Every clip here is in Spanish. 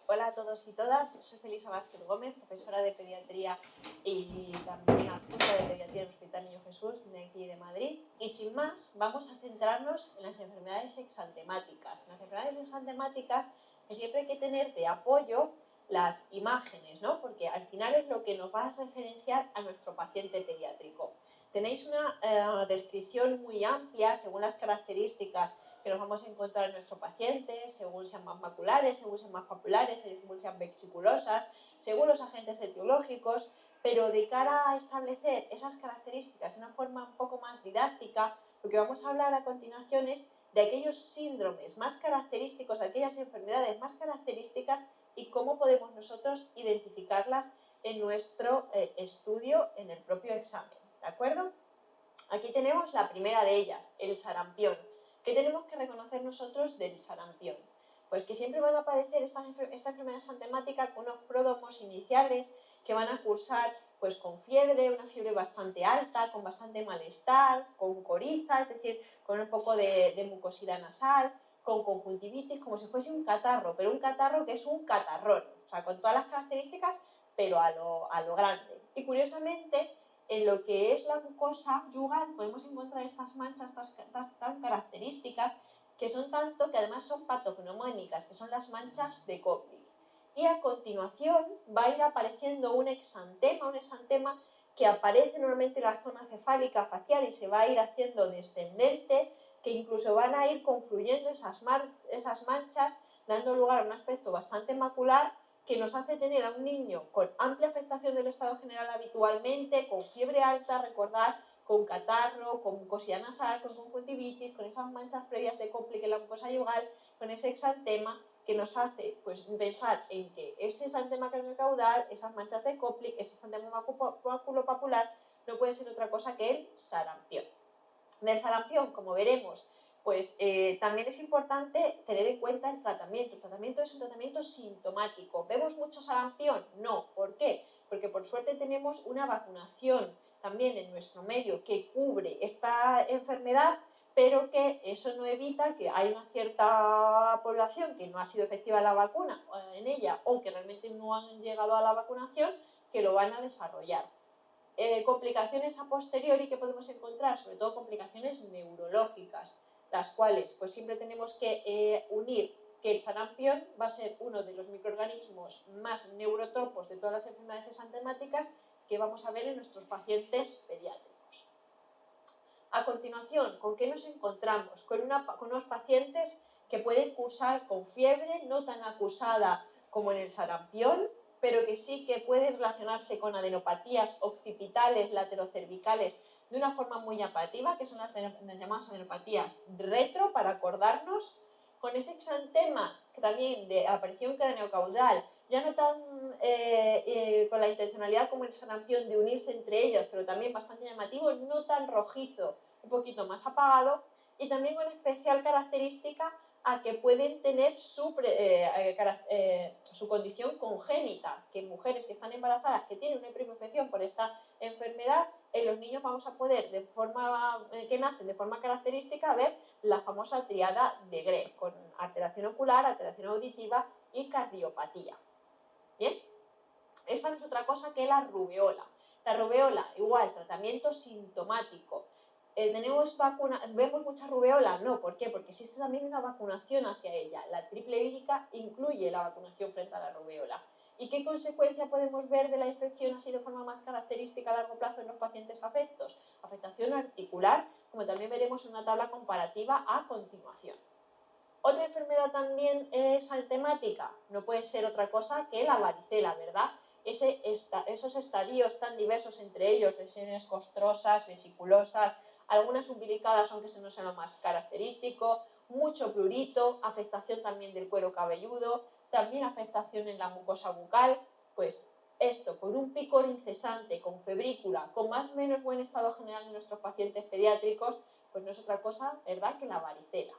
Hola a todos y todas, soy Felisa Vázquez Gómez, profesora de pediatría y también adjunta de pediatría del Hospital Niño Jesús de aquí de Madrid. Y sin más, vamos a centrarnos en las enfermedades exantemáticas. En las enfermedades exantemáticas que siempre hay que tener de apoyo las imágenes, ¿no? Porque al final es lo que nos va a referenciar a nuestro paciente pediátrico. Tenéis una descripción muy amplia según las características que nos vamos a encontrar en nuestro paciente, según sean más maculares, según sean más papulares, según sean vesiculosas, según los agentes etiológicos, pero de cara a establecer esas características de una forma un poco más didáctica, lo que vamos a hablar a continuación es de aquellos síndromes más característicos, de aquellas enfermedades más características y cómo podemos nosotros identificarlas en nuestro estudio, en el propio examen, ¿de acuerdo? Aquí tenemos la primera de ellas, el sarampión. ¿Qué tenemos que reconocer nosotros del sarampión? Pues que siempre van a aparecer esta enfermedad exantemática con unos pródromos iniciales que van a cursar pues con fiebre, una fiebre bastante alta, con bastante malestar, con coriza, es decir, con un poco de mucosidad nasal, con conjuntivitis, como si fuese un catarro, pero un catarro que es un catarrón, o sea, con todas las características, pero a lo grande. Y curiosamente, en lo que es la mucosa yugal podemos encontrar estas manchas tan características que son tanto que además son patognomónicas, que son las manchas de Koplik. Y a continuación va a ir apareciendo un exantema que aparece normalmente en la zona cefálica facial y se va a ir haciendo descendente, que incluso van a ir confluyendo esas manchas, dando lugar a un aspecto bastante macular, que nos hace tener a un niño con amplia afectación del estado general habitualmente, con fiebre alta, recordad, con catarro, con mucosidad nasal, con conjuntivitis, con esas manchas previas de Koplik en la mucosa yugal, con ese exantema que nos hace pues, pensar en que ese exantema craneocaudal, esas manchas de Koplik, ese exantema maculopapular, no puede ser otra cosa que el sarampión. Del sarampión, como veremos, pues también es importante tener en cuenta el tratamiento. El tratamiento es un tratamiento sintomático. ¿Vemos mucho sarampión? No. ¿Por qué? Porque por suerte tenemos una vacunación también en nuestro medio que cubre esta enfermedad, pero que eso no evita que hay una cierta población que no ha sido efectiva la vacuna en ella o que realmente no han llegado a la vacunación, que lo van a desarrollar. Complicaciones a posteriori que podemos encontrar, sobre todo complicaciones neurológicas, las cuales pues siempre tenemos que unir que el sarampión va a ser uno de los microorganismos más neurotropos de todas las enfermedades exantemáticas que vamos a ver en nuestros pacientes pediátricos. A continuación, ¿con qué nos encontramos? Con unos pacientes que pueden cursar con fiebre, no tan acusada como en el sarampión, pero que sí que pueden relacionarse con adenopatías occipitales laterocervicales de una forma muy llamativa, que son las llamadas adenopatías retro, para acordarnos, con ese exantema también de aparición craneocaudal, ya no tan con la intencionalidad como el sarampión de unirse entre ellos, pero también bastante llamativo, no tan rojizo, un poquito más apagado, y también con especial característica a que pueden tener su condición congénita, que en mujeres que están embarazadas, que tienen una primoinfección por esta enfermedad, en los niños vamos a poder, que nacen de forma característica, ver la famosa triada de Gregg, con alteración ocular, alteración auditiva y cardiopatía. ¿Bien? Esta no es otra cosa que la rubeola. La rubeola, igual, tratamiento sintomático. ¿Vemos mucha rubeola? No, ¿por qué? Porque existe también una vacunación hacia ella. La triple vírica incluye la vacunación frente a la rubeola. ¿Y qué consecuencia podemos ver de la infección así de forma más característica a largo plazo en los pacientes afectos? Afectación articular, como también veremos en una tabla comparativa a continuación. Otra enfermedad también exantemática, no puede ser otra cosa que la varicela, ¿verdad? Esos estadios tan diversos entre ellos, lesiones costrosas, vesiculosas, algunas umbilicadas, aunque eso no sea lo más característico, mucho prurito, afectación también del cuero cabelludo, también afectación en la mucosa bucal, pues esto, con un picor incesante, con febrícula, con más o menos buen estado general de nuestros pacientes pediátricos, pues no es otra cosa, ¿verdad?, que la varicela.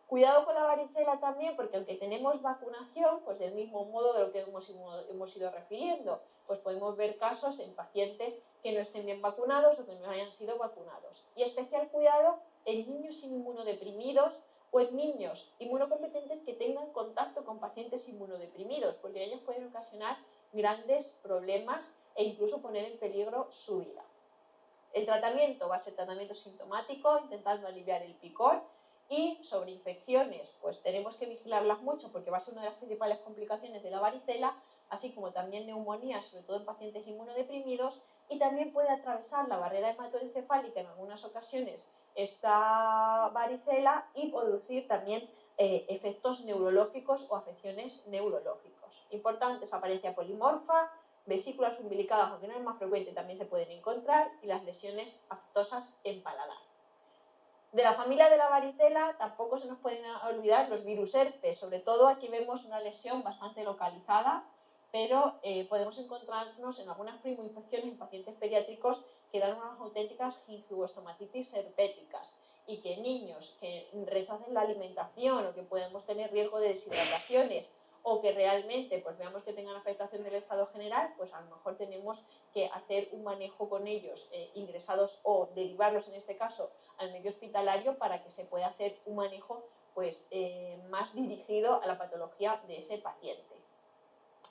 Cuidado con la varicela también, porque aunque tenemos vacunación, pues del mismo modo de lo que hemos ido refiriendo, pues podemos ver casos en pacientes que no estén bien vacunados o que no hayan sido vacunados. Y especial cuidado en niños inmunodeprimidos o en niños inmunocompetentes que tengan contacto con pacientes inmunodeprimidos, porque ellos pueden ocasionar grandes problemas e incluso poner en peligro su vida. El tratamiento va a ser tratamiento sintomático, intentando aliviar el picor, y sobre infecciones, pues tenemos que vigilarlas mucho porque va a ser una de las principales complicaciones de la varicela, así como también neumonías, sobre todo en pacientes inmunodeprimidos, y también puede atravesar la barrera hematoencefálica en algunas ocasiones esta varicela y producir también efectos neurológicos o afecciones neurológicos. Importante, esa apariencia polimorfa, vesículas umbilicadas, aunque no es más frecuente, también se pueden encontrar, y las lesiones aftosas en paladar. De la familia de la varicela tampoco se nos pueden olvidar los virus herpes, sobre todo aquí vemos una lesión bastante localizada, pero podemos encontrarnos en algunas primoinfecciones en pacientes pediátricos que dan unas auténticas gingivostomatitis herpéticas, y que niños que rechacen la alimentación o que podemos tener riesgo de deshidrataciones o que realmente pues veamos que tengan afectación del estado general, pues a lo mejor tenemos que hacer un manejo con ellos ingresados o derivarlos en este caso al medio hospitalario para que se pueda hacer un manejo pues, más dirigido a la patología de ese paciente.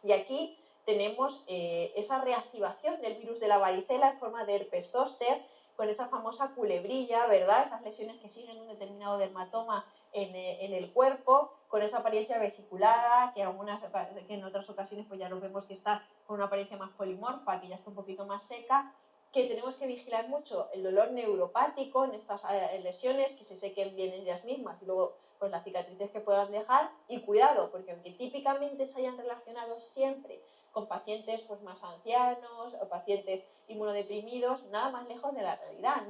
Y aquí tenemos esa reactivación del virus de la varicela en forma de herpes zóster, con esa famosa culebrilla, ¿verdad? Esas lesiones que siguen un determinado dermatoma en el cuerpo, con esa apariencia vesiculada, que en otras ocasiones pues ya lo vemos que está con una apariencia más polimorfa, que ya está un poquito más seca, que tenemos que vigilar mucho el dolor neuropático en estas lesiones, que se sequen bien ellas mismas y luego pues las cicatrices que puedan dejar, y cuidado, porque aunque típicamente se hayan relacionado siempre con pacientes pues, más ancianos o pacientes inmunodeprimidos, nada más lejos de la realidad.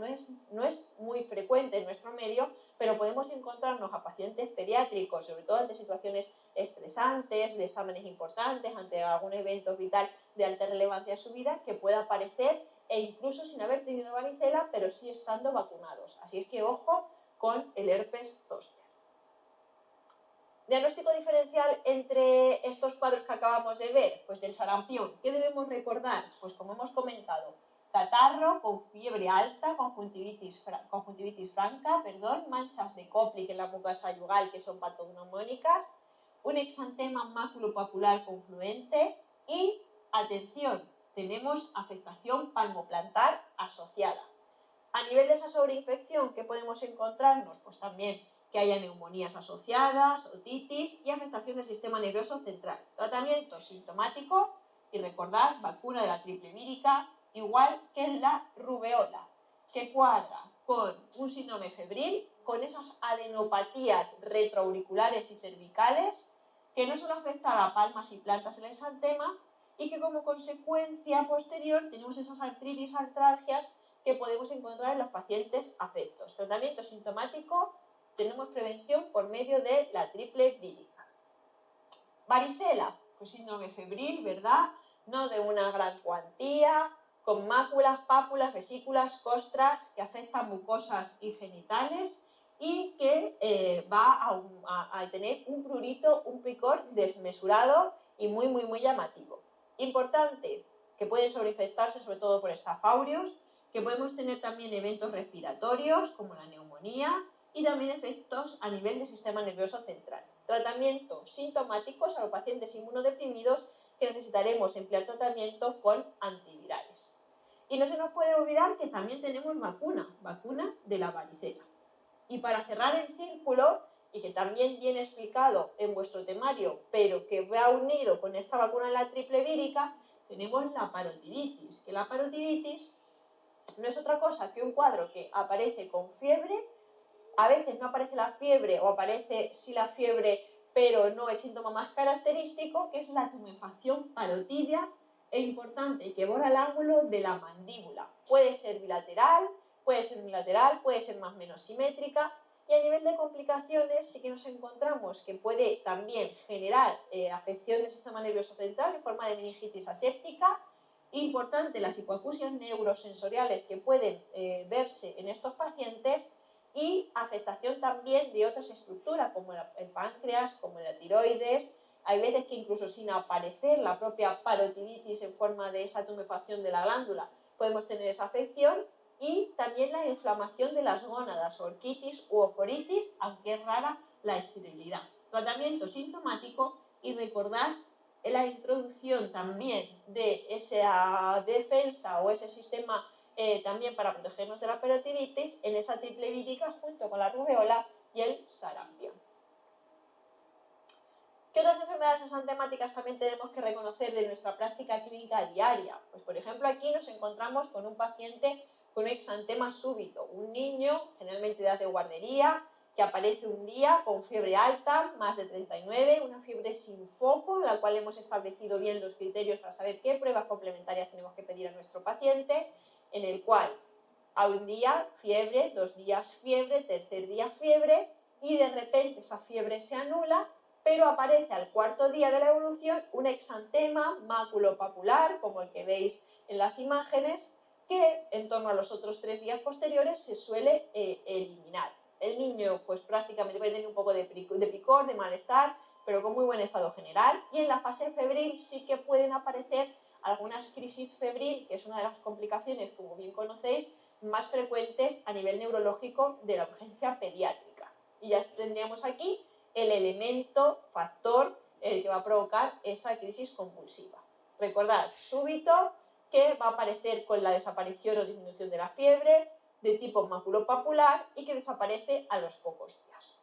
No es muy frecuente en nuestro medio, pero podemos encontrarnos a pacientes pediátricos, sobre todo ante situaciones estresantes, de exámenes importantes, ante algún evento vital de alta relevancia en su vida, que pueda aparecer e incluso sin haber tenido varicela, pero sí estando vacunados. Así es que ojo con el herpes zóster. Diagnóstico diferencial entre estos cuadros que acabamos de ver, pues del sarampión. ¿Qué debemos recordar? Pues como hemos comentado, catarro con fiebre alta, conjuntivitis franca, manchas de Koplik en la mucosa yugal que son patognomónicas, un exantema maculopapular confluente y, atención, tenemos afectación palmoplantar asociada. A nivel de esa sobreinfección, ¿qué podemos encontrarnos? Pues también que haya neumonías asociadas, otitis y afectación del sistema nervioso central. Tratamiento sintomático y recordad, vacuna de la triple vírica, igual que en la rubeola, que cuadra con un síndrome febril, con esas adenopatías retroauriculares y cervicales, que no solo afectan a palmas y plantas en el exantema, y que como consecuencia posterior tenemos esas artritis, artralgias que podemos encontrar en los pacientes afectos. Tratamiento sintomático, tenemos prevención por medio de la triple vírica. Varicela, pues síndrome febril, ¿verdad? No de una gran cuantía, con máculas, pápulas, vesículas, costras, que afectan mucosas y genitales y que va a tener un prurito, un picor desmesurado y muy llamativo. Importante, que pueden sobreinfectarse sobre todo por Staph aureus, que podemos tener también eventos respiratorios como la neumonía y también efectos a nivel del sistema nervioso central. Tratamientos sintomáticos a los pacientes inmunodeprimidos que necesitaremos emplear tratamiento con antivirales. Y no se nos puede olvidar que también tenemos vacuna de la varicela. Y para cerrar el círculo, y que también viene explicado en vuestro temario, pero que va unido con esta vacuna de la triple vírica, tenemos la parotiditis, que la parotiditis no es otra cosa que un cuadro que aparece con fiebre, a veces no aparece la fiebre o aparece sí la fiebre, pero no el síntoma más característico, que es la tumefacción parotidia, e importante, que borra el ángulo de la mandíbula. Puede ser bilateral, puede ser unilateral, puede ser más o menos simétrica, y a nivel de complicaciones sí que nos encontramos que puede también generar afección del sistema nervioso central en forma de meningitis aséptica. Importante, las hipoacusias neurosensoriales que pueden verse en estos pacientes, y afectación también de otras estructuras como el páncreas, como la tiroides. Hay veces que incluso sin aparecer la propia parotiditis en forma de esa tumefacción de la glándula podemos tener esa afección, y también la inflamación de las gónadas, orquitis u oforitis, aunque es rara la esterilidad. Tratamiento sintomático y recordar la introducción también de esa defensa o ese sistema también para protegernos de la peritonitis en esa triple vírica junto con la rubeola y el sarampión. ¿Qué otras enfermedades exantemáticas también tenemos que reconocer de nuestra práctica clínica diaria? Pues por ejemplo aquí nos encontramos con un paciente con un exantema súbito, un niño generalmente de edad de guardería que aparece un día con fiebre alta, más de 39, una fiebre sin foco, en la cual hemos establecido bien los criterios para saber qué pruebas complementarias tenemos que pedir a nuestro paciente, en el cual a un día fiebre, 2 días fiebre, tercer día fiebre, y de repente esa fiebre se anula, pero aparece al 4.º día de la evolución un exantema maculopapular, como el que veis en las imágenes, que en torno a los otros 3 días posteriores se suele eliminar. El niño pues prácticamente puede tener un poco de picor, de malestar, pero con muy buen estado general, y en la fase febril sí que pueden aparecer algunas crisis febril, que es una de las complicaciones, como bien conocéis, más frecuentes a nivel neurológico de la urgencia pediátrica. Y ya tendríamos aquí el elemento, factor, el que va a provocar esa crisis convulsiva. Recordad, súbito, que va a aparecer con la desaparición o disminución de la fiebre, de tipo maculopapular y que desaparece a los pocos días.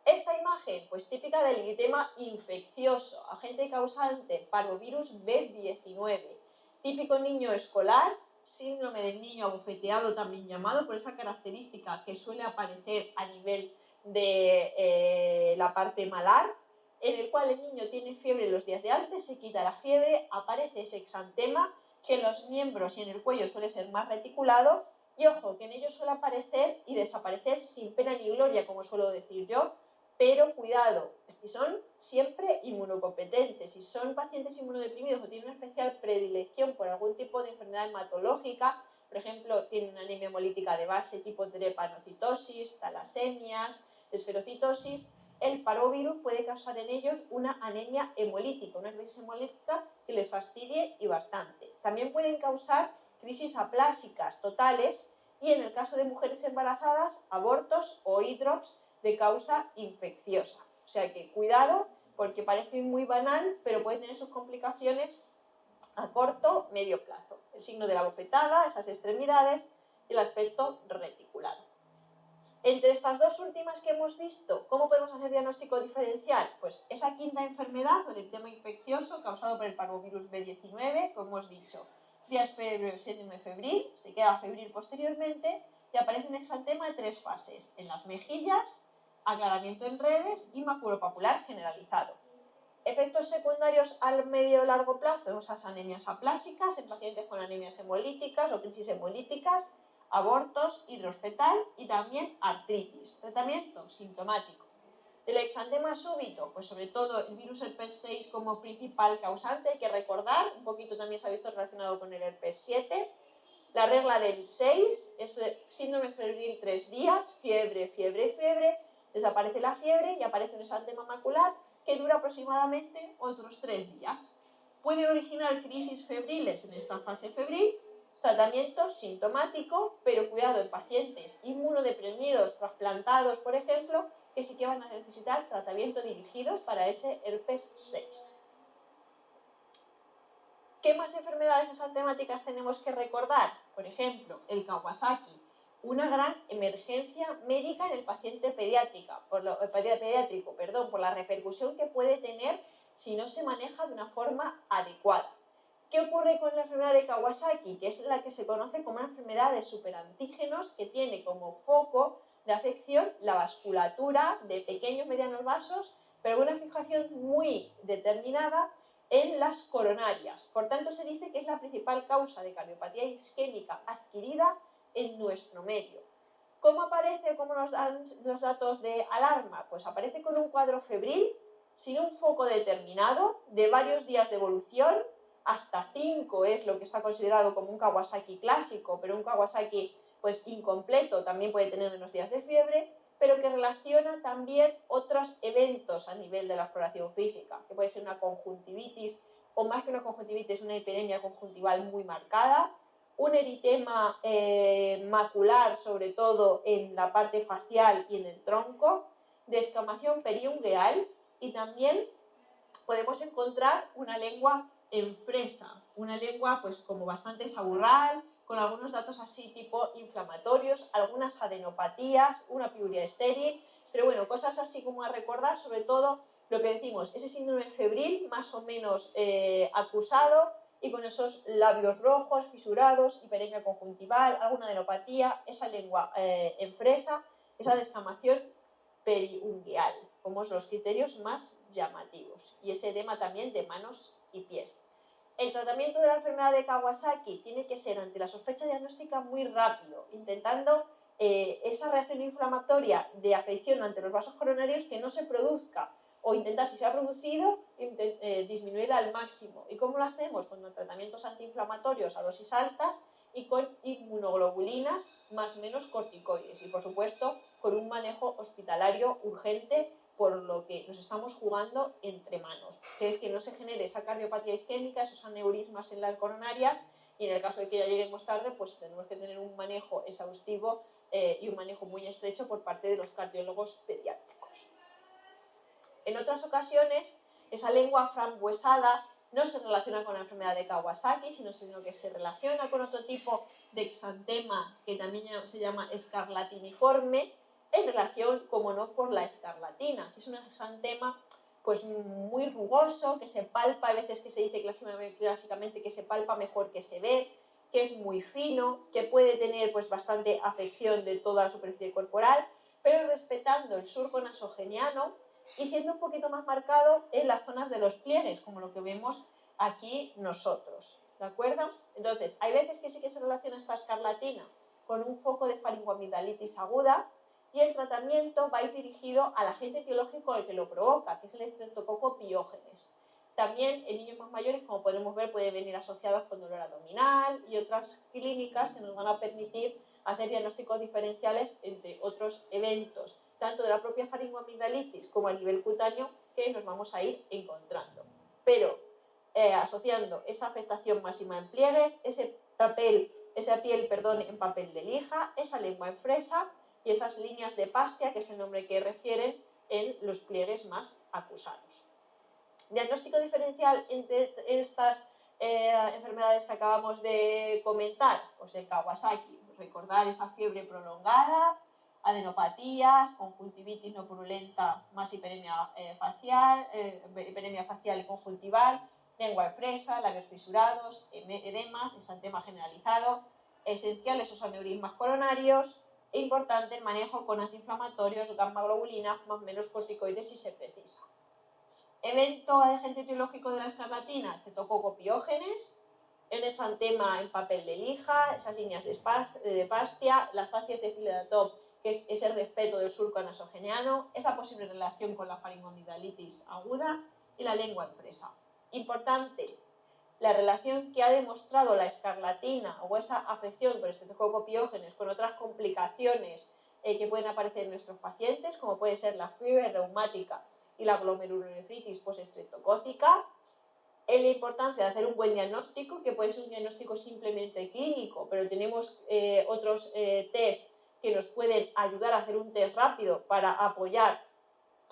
Esta imagen, pues típica del eritema infeccioso, agente causante, parvovirus B19, típico niño escolar, síndrome del niño abofeteado también llamado, por esa característica que suele aparecer a nivel de la parte malar, en el cual el niño tiene fiebre los días de antes, se quita la fiebre, aparece ese exantema, que en los miembros y en el cuello suele ser más reticulado, y ojo, que en ellos suele aparecer y desaparecer sin pena ni gloria, como suelo decir yo, pero cuidado, si son siempre inmunocompetentes, si son pacientes inmunodeprimidos o tienen una especial predilección por algún tipo de enfermedad hematológica, por ejemplo, tienen una anemia hemolítica de base tipo drepanocitosis, talasemias, esferocitosis, el parvovirus puede causar en ellos una anemia hemolítica, una crisis hemolítica que les fastidie y bastante. También pueden causar crisis aplásicas totales y en el caso de mujeres embarazadas, abortos o hidrops de causa infecciosa. O sea que cuidado porque parece muy banal, pero puede tener sus complicaciones a corto, medio plazo. El signo de la bofetada, esas extremidades y el aspecto reticulado. Entre estas dos últimas que hemos visto, ¿cómo podemos hacer diagnóstico diferencial? Pues esa quinta enfermedad, el eritema infeccioso causado por el parvovirus B19, como hemos dicho, días previos síndrome febril, se queda febril posteriormente y aparece un exantema de 3 fases, en las mejillas, aclaramiento en redes y maculopapular generalizado. Efectos secundarios al medio o largo plazo, esas anemias aplásicas en pacientes con anemias hemolíticas o crisis hemolíticas, abortos, hidrosfetal y también artritis. Tratamiento sintomático. Del exantema súbito, pues sobre todo el virus herpes 6 como principal causante, hay que recordar, un poquito también se ha visto relacionado con el herpes 7. La regla del 6 es síndrome febril 3 días, fiebre, fiebre, fiebre, desaparece la fiebre y aparece un exantema macular que dura aproximadamente otros 3 días. Puede originar crisis febriles en esta fase febril, tratamiento sintomático, pero cuidado en pacientes inmunodeprimidos, trasplantados, por ejemplo, que sí que van a necesitar tratamiento dirigido para ese herpes 6. ¿Qué más enfermedades exantemáticas tenemos que recordar? Por ejemplo, el Kawasaki, una gran emergencia médica en el paciente pediátrico, por la repercusión que puede tener si no se maneja de una forma adecuada. ¿Qué ocurre con la enfermedad de Kawasaki? Que es la que se conoce como una enfermedad de superantígenos que tiene como foco de afección la vasculatura de pequeños medianos vasos, pero con una fijación muy determinada en las coronarias. Por tanto, se dice que es la principal causa de cardiopatía isquémica adquirida en nuestro medio. ¿Cómo aparece? ¿Cómo nos dan los datos de alarma? Pues aparece con un cuadro febril, sin un foco determinado, de varios días de evolución, hasta 5 es lo que está considerado como un Kawasaki clásico, pero un Kawasaki pues incompleto también puede tener menos días de fiebre, pero que relaciona también otros eventos a nivel de la exploración física, que puede ser una conjuntivitis o más que una conjuntivitis, una hiperemia conjuntival muy marcada, un eritema macular, sobre todo en la parte facial y en el tronco, descamación periungueal, y también podemos encontrar una lengua en fresa, una lengua pues como bastante saburral, con algunos datos así tipo inflamatorios, algunas adenopatías, una piuria estéril, pero bueno, cosas así como a recordar, sobre todo lo que decimos, ese síndrome febril más o menos acusado y con esos labios rojos, fisurados, hiperemia conjuntival, alguna adenopatía, esa lengua en fresa, esa descamación periungueal, como los criterios más llamativos, y ese edema también de manos y pies. El tratamiento de la enfermedad de Kawasaki tiene que ser ante la sospecha diagnóstica muy rápido, intentando esa reacción inflamatoria de afección ante los vasos coronarios que no se produzca, o intentar, si se ha producido, disminuirla al máximo. ¿Y cómo lo hacemos? Con tratamientos antiinflamatorios a dosis altas y con inmunoglobulinas más menos corticoides, y por supuesto con un manejo hospitalario urgente, por lo que nos estamos jugando entre manos, que es que no se genere esa cardiopatía isquémica, esos aneurismas en las coronarias, y en el caso de que ya lleguemos tarde, pues tenemos que tener un manejo exhaustivo y un manejo muy estrecho por parte de los cardiólogos pediátricos. En otras ocasiones, esa lengua frambuesada no se relaciona con la enfermedad de Kawasaki, sino que se relaciona con otro tipo de exantema que también se llama escarlatiniforme, en relación, como no, por la escarlatina, que es un exantema pues muy rugoso, que se palpa, a veces que se dice clásicamente que se palpa mejor que se ve, que es muy fino, que puede tener pues bastante afección de toda la superficie corporal, pero respetando el surco nasogeniano y siendo un poquito más marcado en las zonas de los pliegues, como lo que vemos aquí nosotros, ¿de acuerdo? Entonces, hay veces que sí que se relaciona esta escarlatina con un foco de faringoamigdalitis aguda, y el tratamiento va a ir dirigido al agente etiológico al que lo provoca, que es el Streptococcus pyogenes. También en niños más mayores, como podemos ver, puede venir asociados con dolor abdominal y otras clínicas que nos van a permitir hacer diagnósticos diferenciales entre otros eventos, tanto de la propia faringoamigdalitis como a nivel cutáneo, que nos vamos a ir encontrando. Pero asociando esa afectación máxima en pliegues, esa piel en papel de lija, esa lengua en fresa y esas líneas de Pastia, que es el nombre que refieren en los pliegues más acusados. Diagnóstico diferencial entre estas enfermedades que acabamos de comentar, pues el Kawasaki, recordar esa fiebre prolongada, adenopatías, conjuntivitis no purulenta más hiperemia facial y conjuntival, lengua en fresa, labios fisurados, edemas, exantema generalizado, esenciales esos aneurismas coronarios, e importante el manejo con antiinflamatorios, gamma globulina, más o menos corticoides si se precisa. Evento agente etiológico de la escarlatina, Streptococcus pyogenes, el exantema en papel de lija, esas líneas de Pastia, las facies de Philadelphia, que es ese respeto del surco nasogeniano, esa posible relación con la faringoamigdalitis aguda y la lengua en fresa. Importante, la relación que ha demostrado la escarlatina o esa afección por Streptococcus pyogenes con otras complicaciones que pueden aparecer en nuestros pacientes, como puede ser la fiebre reumática y la glomerulonefritis postestreptocócica, en la importancia de hacer un buen diagnóstico, que puede ser un diagnóstico simplemente clínico, pero tenemos otros test que nos pueden ayudar a hacer un test rápido para apoyar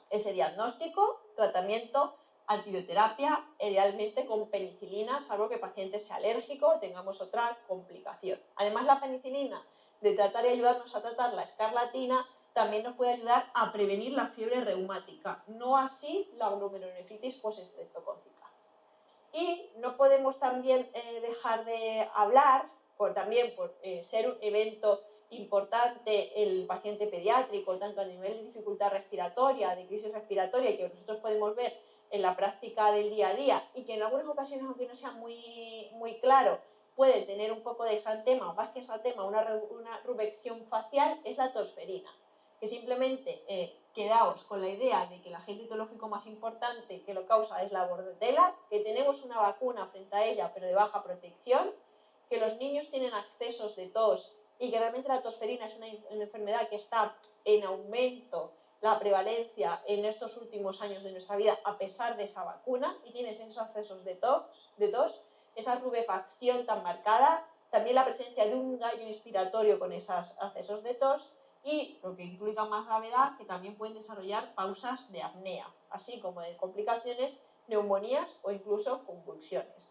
ese diagnóstico, tratamiento, antibioterapia, idealmente con penicilina, salvo que el paciente sea alérgico o tengamos otra complicación. Además, la penicilina, de tratar y ayudarnos a tratar la escarlatina, también nos puede ayudar a prevenir la fiebre reumática, no así la glomerulonefritis postestreptocócica. Y no podemos también dejar de hablar, también por ser un evento importante el paciente pediátrico, tanto a nivel de dificultad respiratoria, de crisis respiratoria, que nosotros podemos ver en la práctica del día a día y que en algunas ocasiones, aunque no sea muy claro, puede tener un poco de exantema o más que exantema, una rubección facial, es la tosferina, que simplemente quedaos con la idea de que el agente etiológico más importante que lo causa es la bordetela, que tenemos una vacuna frente a ella pero de baja protección, que los niños tienen accesos de tos y que realmente la tosferina es una enfermedad que está en aumento la prevalencia en estos últimos años de nuestra vida a pesar de esa vacuna, y tienes esos accesos de tos, esa rubefacción tan marcada, también la presencia de un gallo inspiratorio con esos accesos de tos y, lo que implica más gravedad, que también pueden desarrollar pausas de apnea, así como de complicaciones, neumonías o incluso convulsiones.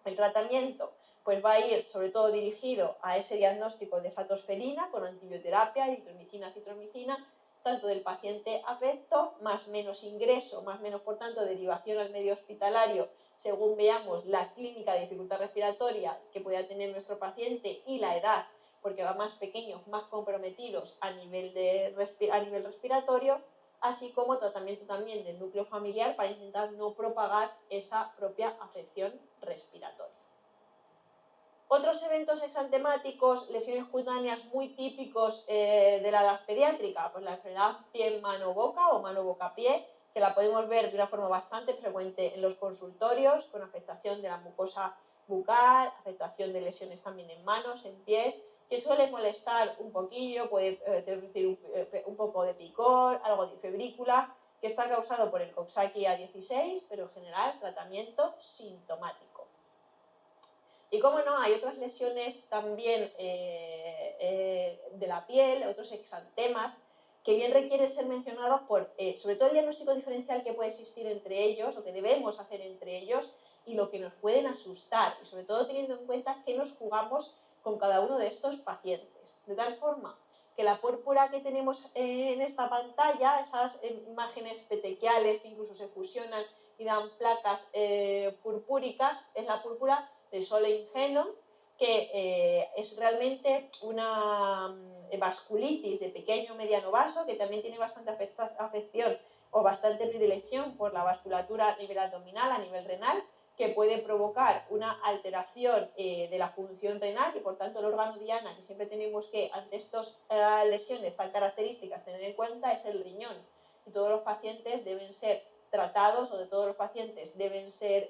El tratamiento pues va a ir sobre todo dirigido a ese diagnóstico de esa tosferina con antibioterapia, eritromicina, citromicina, tanto del paciente afecto, más menos ingreso, más menos por tanto derivación al medio hospitalario, según veamos la clínica de dificultad respiratoria que pueda tener nuestro paciente y la edad, porque va más pequeños, más comprometidos a nivel respiratorio, así como tratamiento también del núcleo familiar para intentar no propagar esa propia afección respiratoria. Otros eventos exantemáticos, lesiones cutáneas muy típicos de la edad pediátrica, pues la enfermedad pie-mano-boca o mano-boca-pie, que la podemos ver de una forma bastante frecuente en los consultorios, con afectación de la mucosa bucal, afectación de lesiones también en manos, en pies, que suele molestar un poquillo, puede producir un poco de picor, algo de febrícula, que está causado por el Coxsackie A16, pero en general tratamiento sintomático. Y cómo no, hay otras lesiones también de la piel, otros exantemas, que bien requieren ser mencionados por, sobre todo el diagnóstico diferencial que puede existir entre ellos, o que debemos hacer entre ellos, y lo que nos pueden asustar, y sobre todo teniendo en cuenta que nos jugamos con cada uno de estos pacientes. De tal forma que la púrpura que tenemos en esta pantalla, esas imágenes petequiales que incluso se fusionan y dan placas purpúricas, es la púrpura de Solingen, que es realmente una vasculitis de pequeño mediano vaso, que también tiene bastante afección o bastante predilección por la vasculatura a nivel abdominal, a nivel renal, que puede provocar una alteración de la función renal y por tanto el órgano diana que siempre tenemos que, ante estas lesiones tan características, tener en cuenta es el riñón. Y todos los pacientes deben ser tratados, o de todos los pacientes deben ser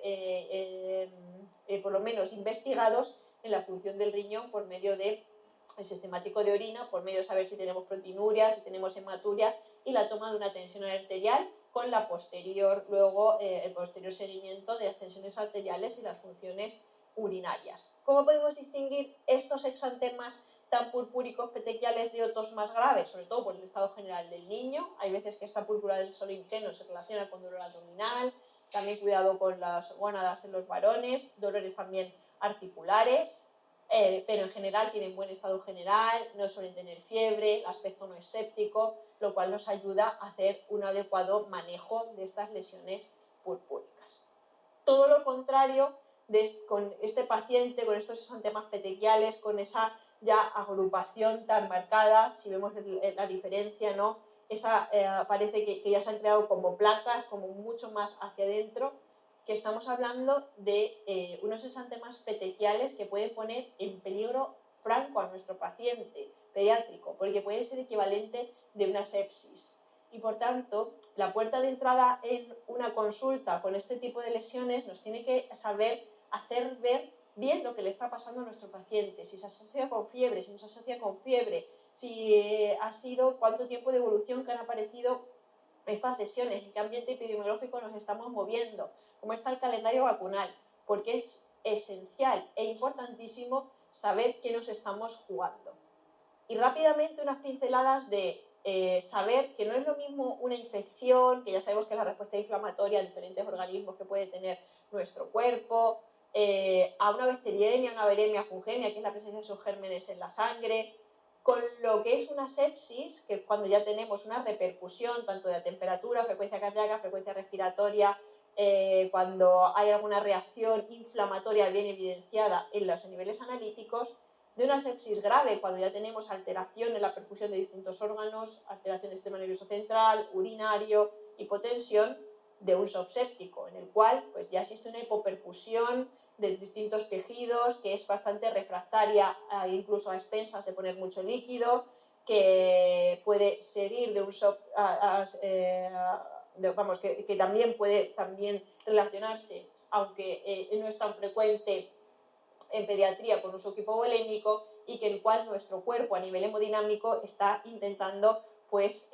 por lo menos investigados en la función del riñón por medio del sistemático de orina, por medio de saber si tenemos proteinuria, si tenemos hematuria y la toma de una tensión arterial con la posterior, luego el posterior seguimiento de las tensiones arteriales y las funciones urinarias. ¿Cómo podemos distinguir estos exantemas tan purpúricos petequiales de otros más graves? Sobre todo por el estado general del niño. Hay veces que esta púrpura del Solingen se relaciona con dolor abdominal, también cuidado con las gónadas en los varones, dolores también articulares, pero en general tienen buen estado general, no suelen tener fiebre, el aspecto no es séptico, lo cual nos ayuda a hacer un adecuado manejo de estas lesiones purpúricas. Todo lo contrario con este paciente, con estos exantemas petequiales, con esa ya agrupación tan marcada, si vemos la diferencia, ¿no? Parece que ya se han creado como placas, como mucho más hacia adentro, que estamos hablando de unos exantemas petequiales que pueden poner en peligro franco a nuestro paciente pediátrico, porque puede ser equivalente de una sepsis. Y por tanto, la puerta de entrada en una consulta con este tipo de lesiones nos tiene que hacer ver bien lo que le está pasando a nuestro paciente, si se asocia con fiebre, si no se asocia con fiebre, si ha sido cuánto tiempo de evolución que han aparecido estas lesiones, en qué ambiente epidemiológico nos estamos moviendo, cómo está el calendario vacunal, porque es esencial e importantísimo saber qué nos estamos jugando. Y rápidamente unas pinceladas de saber que no es lo mismo una infección, que ya sabemos que es la respuesta inflamatoria a diferentes organismos que puede tener nuestro cuerpo, a una bacteriemia, una viremia fungemia, que es la presencia de esos gérmenes en la sangre, con lo que es una sepsis, que es cuando ya tenemos una repercusión tanto de la temperatura, frecuencia cardíaca, frecuencia respiratoria, cuando hay alguna reacción inflamatoria bien evidenciada en los niveles analíticos, de una sepsis grave, cuando ya tenemos alteración en la perfusión de distintos órganos, alteración del sistema nervioso central, urinario, hipotensión, de un shock séptico, en el cual pues, ya existe una hipoperfusión de distintos tejidos, que es bastante refractaria, incluso a expensas de poner mucho líquido, que puede seguir de un shock, que también puede relacionarse, aunque no es tan frecuente en pediatría, con un shock hipovolémico, y que el cual nuestro cuerpo a nivel hemodinámico está intentando pues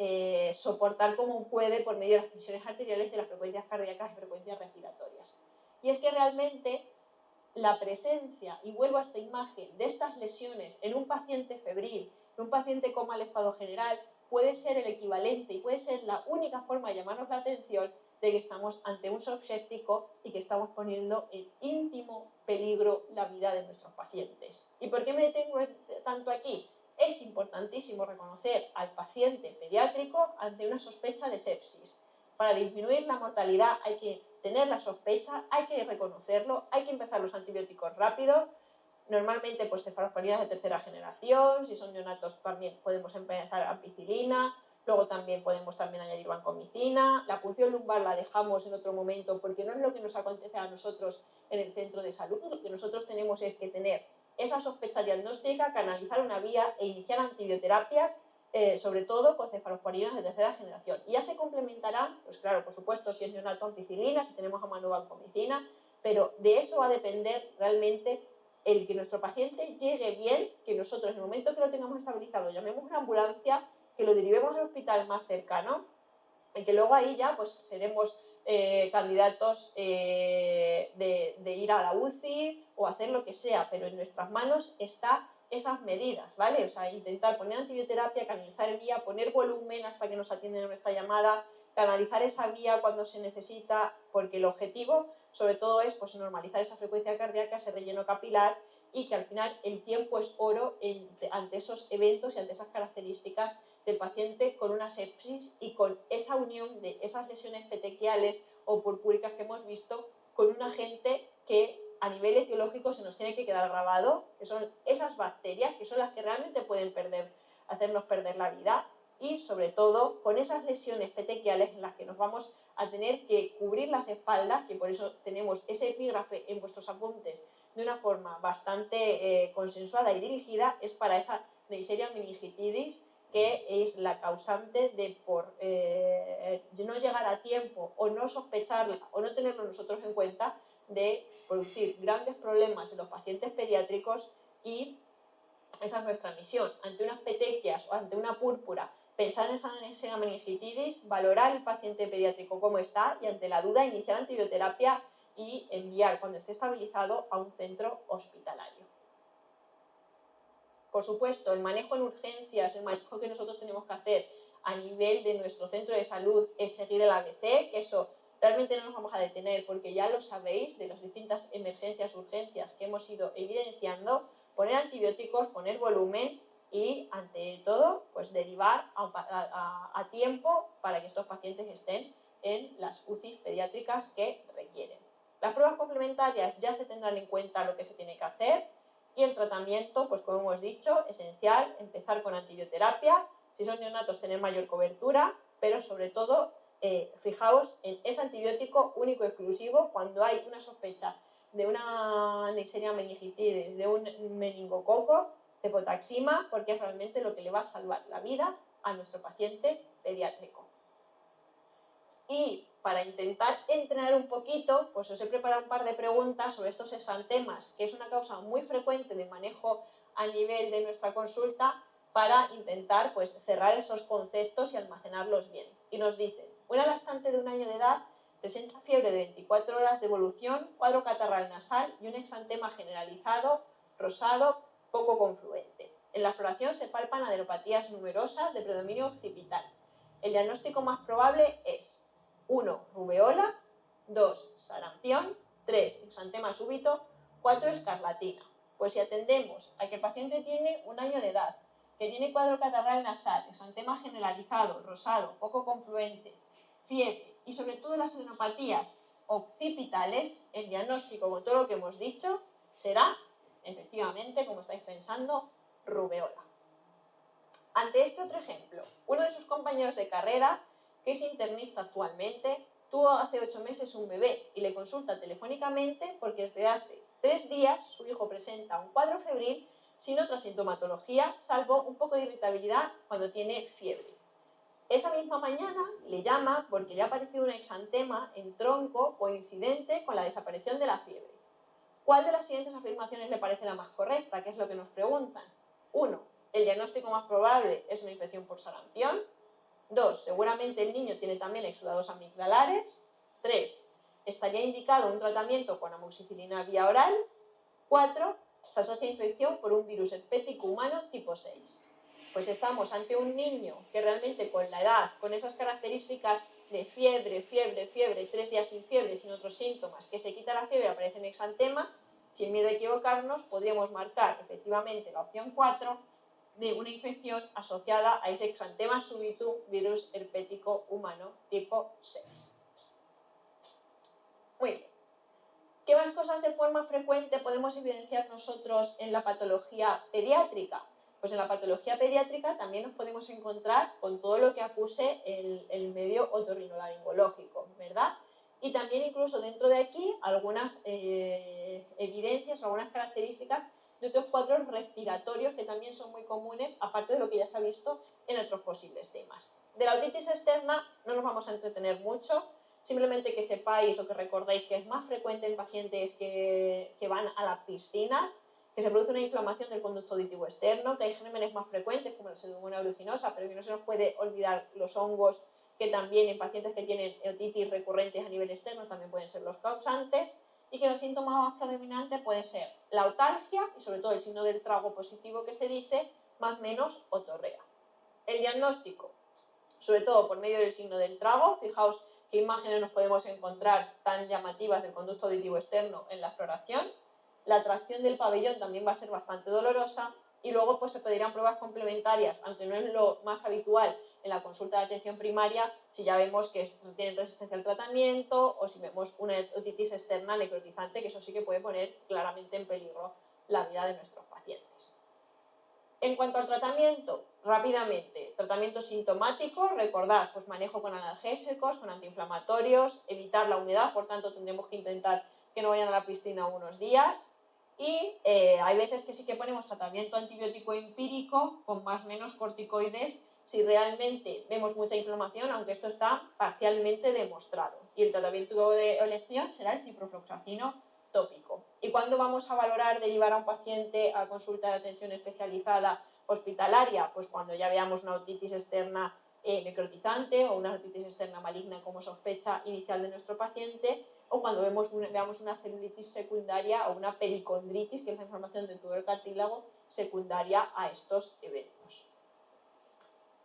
soportar como puede por medio de las tensiones arteriales, de las frecuencias cardíacas y frecuencias respiratorias. Y es que realmente la presencia, y vuelvo a esta imagen, de estas lesiones en un paciente febril, en un paciente con mal estado general, puede ser el equivalente y puede ser la única forma de llamarnos la atención de que estamos ante un shock séptico y que estamos poniendo en íntimo peligro la vida de nuestros pacientes. ¿Y por qué me detengo tanto aquí? Es importantísimo reconocer al paciente pediátrico ante una sospecha de sepsis. Para disminuir la mortalidad hay que tener la sospecha, hay que reconocerlo, hay que empezar los antibióticos rápido. Normalmente, pues cefalosporinas de tercera generación, si son neonatos también podemos empezar ampicilina, luego también podemos añadir vancomicina. La punción lumbar la dejamos en otro momento porque no es lo que nos acontece a nosotros en el centro de salud. Lo que nosotros tenemos es que tener esa sospecha diagnóstica, canalizar una vía e iniciar antibioterapias, sobre todo con cefalosporinas de tercera generación. Y ya se complementarán, pues claro, por supuesto, si es neonato ampicilina, si tenemos a mano vancomicina, pero de eso va a depender realmente el que nuestro paciente llegue bien, que nosotros en el momento que lo tengamos estabilizado llamemos a una ambulancia, que lo derivemos al hospital más cercano y que luego ahí ya pues seremos candidatos de ir a la UCI o hacer lo que sea, pero en nuestras manos están esas medidas, ¿vale? O sea, intentar poner antibioterapia, canalizar vía, poner volumen hasta que nos atienden a nuestra llamada, canalizar esa vía cuando se necesita, porque el objetivo sobre todo es pues, normalizar esa frecuencia cardíaca, ese relleno capilar, y que al final el tiempo es oro ante esos eventos y ante esas características del paciente con una sepsis y con esa unión de esas lesiones petequiales o purpúricas que hemos visto con un agente que a nivel etiológico se nos tiene que quedar grabado, que son esas bacterias que son las que realmente pueden hacernos perder la vida, y sobre todo con esas lesiones petequiales en las que nos vamos a tener que cubrir las espaldas, que por eso tenemos ese epígrafe en vuestros apuntes de una forma bastante consensuada y dirigida, es para esa Neisseria meningitidis, que es la causante de por no llegar a tiempo o no sospecharla o no tenerlo nosotros en cuenta, de producir grandes problemas en los pacientes pediátricos. Y esa es nuestra misión, ante unas petequias o ante una púrpura, pensar en esa Neisseria meningitidis, valorar el paciente pediátrico cómo está y ante la duda iniciar antibioterapia y enviar cuando esté estabilizado a un centro hospitalario. Por supuesto, el manejo en urgencias, el manejo que nosotros tenemos que hacer a nivel de nuestro centro de salud es seguir el ABC, que eso realmente no nos vamos a detener porque ya lo sabéis de las distintas emergencias, urgencias que hemos ido evidenciando, poner antibióticos, poner volumen y ante todo pues derivar a tiempo para que estos pacientes estén en las UCIs pediátricas que requieren. Las pruebas complementarias ya se tendrán en cuenta lo que se tiene que hacer. Y el tratamiento, pues como hemos dicho, esencial, empezar con antibioterapia, si son neonatos tener mayor cobertura, pero sobre todo fijaos en ese antibiótico único y exclusivo cuando hay una sospecha de una Neisseria meningitidis, de un meningococo, cefotaxima, porque es realmente lo que le va a salvar la vida a nuestro paciente pediátrico. Y para intentar entrenar un poquito, pues os he preparado un par de preguntas sobre estos exantemas, que es una causa muy frecuente de manejo a nivel de nuestra consulta, para intentar pues, cerrar esos conceptos y almacenarlos bien. Y nos dicen, una lactante de 1 año de edad presenta fiebre de 24 horas de evolución, cuadro catarral nasal y un exantema generalizado, rosado, poco confluente. En la floración se palpan aderopatías numerosas de predominio occipital. El diagnóstico más probable es 1. Rubeola, 2. Sarampión, 3. Exantema súbito, 4. Escarlatina. Pues si atendemos a que el paciente tiene 1 año de edad, que tiene cuadro catarral nasal, exantema generalizado, rosado, poco confluente, fiebre y sobre todo las adenopatías occipitales, el diagnóstico con todo lo que hemos dicho será, efectivamente, como estáis pensando, rubeola. Ante este otro ejemplo, uno de sus compañeros de carrera, que es internista actualmente, tuvo hace 8 meses un bebé y le consulta telefónicamente porque desde hace 3 días su hijo presenta un cuadro febril sin otra sintomatología, salvo un poco de irritabilidad cuando tiene fiebre. Esa misma mañana le llama porque le ha aparecido un exantema en tronco coincidente con la desaparición de la fiebre. ¿Cuál de las siguientes afirmaciones le parece la más correcta? ¿Qué es lo que nos preguntan? 1. El diagnóstico más probable es una infección por sarampión. 2. Seguramente el niño tiene también exudados amigdalares. 3. Estaría indicado un tratamiento con amoxicilina vía oral. 4 se asocia a infección por un virus herpético humano tipo 6. Pues estamos ante un niño que realmente con la edad, con esas características de fiebre, 3 días sin fiebre, sin otros síntomas, que se quita la fiebre, aparece en exantema, sin miedo a equivocarnos, podríamos marcar efectivamente la opción 4 de una infección asociada a ese exantema subitum virus herpético humano tipo 6. Muy bien. ¿Qué más cosas de forma frecuente podemos evidenciar nosotros en la patología pediátrica? Pues en la patología pediátrica también nos podemos encontrar con todo lo que acuse el medio otorrinolaringológico, ¿verdad? Y también incluso dentro de aquí algunas evidencias, algunas características de otros cuadros respiratorios que también son muy comunes, aparte de lo que ya se ha visto en otros posibles temas. De la otitis externa no nos vamos a entretener mucho, simplemente que sepáis o que recordéis que es más frecuente en pacientes que van a las piscinas, que se produce una inflamación del conducto auditivo externo, que hay gérmenes más frecuentes como la pseudomonas aeruginosa, pero que no se nos puede olvidar los hongos, que también en pacientes que tienen otitis recurrentes a nivel externo también pueden ser los causantes, y que los síntomas más predominantes pueden ser la otalgia y sobre todo el signo del trago positivo que se dice, más o menos otorrea. El diagnóstico, sobre todo por medio del signo del trago, fijaos qué imágenes nos podemos encontrar tan llamativas del conducto auditivo externo en la exploración. La tracción del pabellón también va a ser bastante dolorosa y luego pues se pedirán pruebas complementarias, aunque no es lo más habitual en la consulta de atención primaria, si ya vemos que tienen resistencia al tratamiento o si vemos una otitis externa necrotizante, que eso sí que puede poner claramente en peligro la vida de nuestros pacientes. En cuanto al tratamiento, rápidamente, tratamiento sintomático, recordad, pues manejo con analgésicos, con antiinflamatorios, evitar la humedad, por tanto tendremos que intentar que no vayan a la piscina unos días. Y hay veces que sí que ponemos tratamiento antibiótico empírico con más o menos corticoides si realmente vemos mucha inflamación, aunque esto está parcialmente demostrado. Y el tratamiento de elección será el ciprofloxacino tópico. ¿Y cuándo vamos a valorar derivar a un paciente a consulta de atención especializada hospitalaria? Pues cuando ya veamos una otitis externa necrotizante o una otitis externa maligna como sospecha inicial de nuestro paciente, o cuando veamos una celulitis secundaria o una pericondritis, que es la inflamación de todo el cartílago secundaria a estos eventos.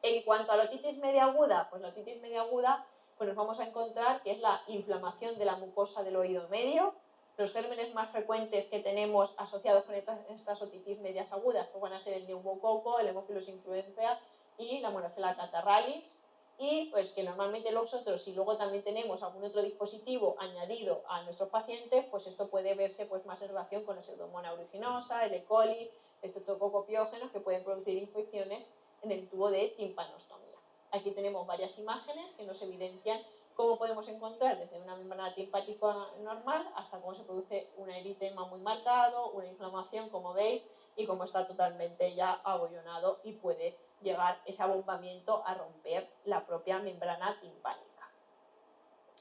En cuanto a la otitis media aguda, pues la otitis media aguda pues nos vamos a encontrar que es la inflamación de la mucosa del oído medio. Los gérmenes más frecuentes que tenemos asociados con estas otitis medias agudas pues van a ser el neumococo, el Haemophilus influenza y la Monacella catarrhalis. Y pues que normalmente nosotros, si luego también tenemos algún otro dispositivo añadido a nuestros pacientes, pues esto puede verse pues más en relación con la pseudomonas aeruginosa, el E. coli, estreptococcus piógenos, que pueden producir infecciones en el tubo de timpanostomía. Aquí tenemos varias imágenes que nos evidencian cómo podemos encontrar desde una membrana timpánica normal hasta cómo se produce un eritema muy marcado, una inflamación, como veis, y cómo está totalmente ya abollonado y puede llegar ese abombamiento a romper la propia membrana timpánica.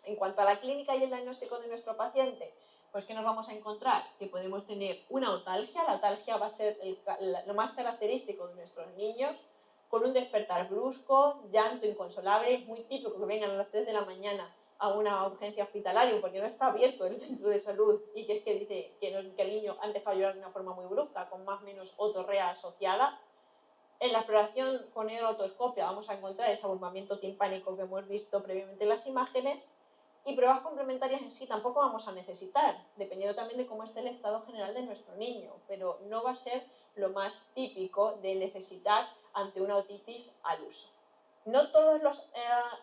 En cuanto a la clínica y el diagnóstico de nuestro paciente, pues ¿qué nos vamos a encontrar? Que podemos tener una otalgia. La otalgia va a ser lo más característico de nuestros niños, con un despertar brusco, llanto inconsolable. Es muy típico que vengan a las 3 de la mañana a una urgencia hospitalaria porque no está abierto el centro de salud y que es que dice que el niño ha empezado a llorar de una forma muy brusca, con más o menos otorrea asociada. En la exploración con otoscopia vamos a encontrar ese abombamiento timpánico que hemos visto previamente en las imágenes, y pruebas complementarias en sí tampoco vamos a necesitar, dependiendo también de cómo esté el estado general de nuestro niño, pero no va a ser lo más típico de necesitar ante una otitis al uso. No todos los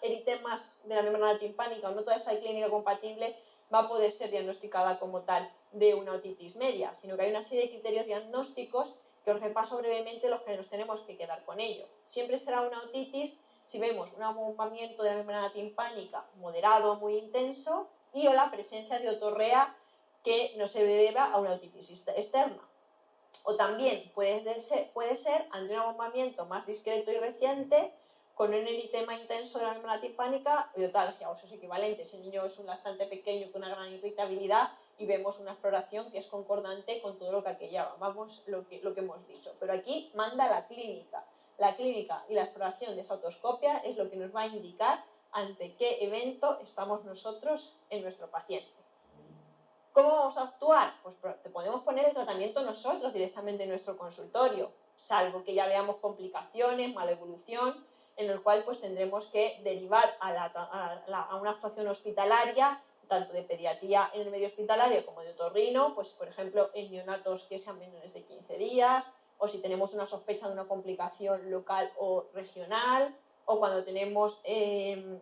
eritemas de la membrana timpánica o no toda esa clínica compatible va a poder ser diagnosticada como tal de una otitis media, sino que hay una serie de criterios diagnósticos que os repaso brevemente los que nos tenemos que quedar con ello. Siempre será una otitis si vemos un abombamiento de la membrana timpánica moderado, muy intenso, y o la presencia de otorrea que no se deba a una otitis externa. O también puede ser ante un abombamiento más discreto y reciente, con un eritema intenso de la membrana timpánica y otalgia, o sus equivalentes. El niño es un lactante pequeño con una gran irritabilidad y vemos una exploración que es concordante con todo lo que aquí llamamos lo que hemos dicho. Pero aquí manda la clínica. La clínica y la exploración de esa otoscopia es lo que nos va a indicar ante qué evento estamos nosotros en nuestro paciente. ¿Cómo vamos a actuar? Pues te podemos poner el tratamiento nosotros directamente en nuestro consultorio, salvo que ya veamos complicaciones, mala evolución, en el cual pues tendremos que derivar a una actuación hospitalaria, tanto de pediatría en el medio hospitalario como de otorrino, pues por ejemplo en neonatos que sean menores de 15 días, o si tenemos una sospecha de una complicación local o regional, o cuando tenemos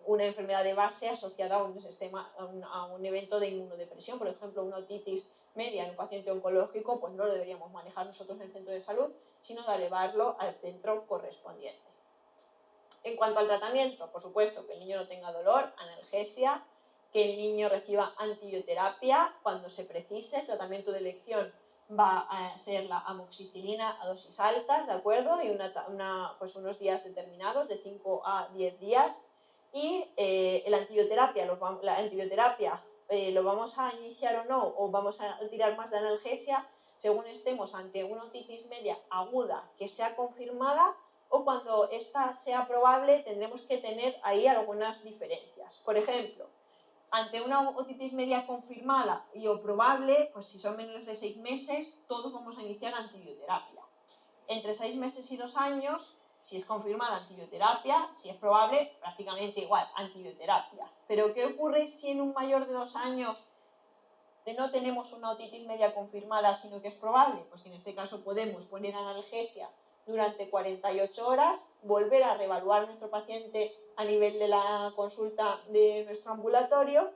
una enfermedad de base asociada a un evento de inmunodepresión, por ejemplo, una otitis media en un paciente oncológico, pues no lo deberíamos manejar nosotros en el centro de salud, sino de elevarlo al centro correspondiente. En cuanto al tratamiento, por supuesto, que el niño no tenga dolor, analgesia, que el niño reciba antibioterapia cuando se precise, el tratamiento de elección va a ser la amoxicilina a dosis altas, ¿de acuerdo? Y pues unos días determinados, de 5 a 10 días. Y la antibioterapia lo vamos a iniciar o no, o vamos a tirar más de analgesia, según estemos ante una otitis media aguda que sea confirmada, o cuando esta sea probable tendremos que tener ahí algunas diferencias. Por ejemplo, ante una otitis media confirmada o probable, pues si son menores de 6 meses, todos vamos a iniciar antibioterapia. Entre 6 meses y 2 años, si es confirmada antibioterapia, si es probable, prácticamente igual, antibioterapia. Pero ¿qué ocurre si en un mayor de 2 años no tenemos una otitis media confirmada, sino que es probable? Pues que en este caso podemos poner analgesia durante 48 horas, volver a reevaluar a nuestro paciente a nivel de la consulta de nuestro ambulatorio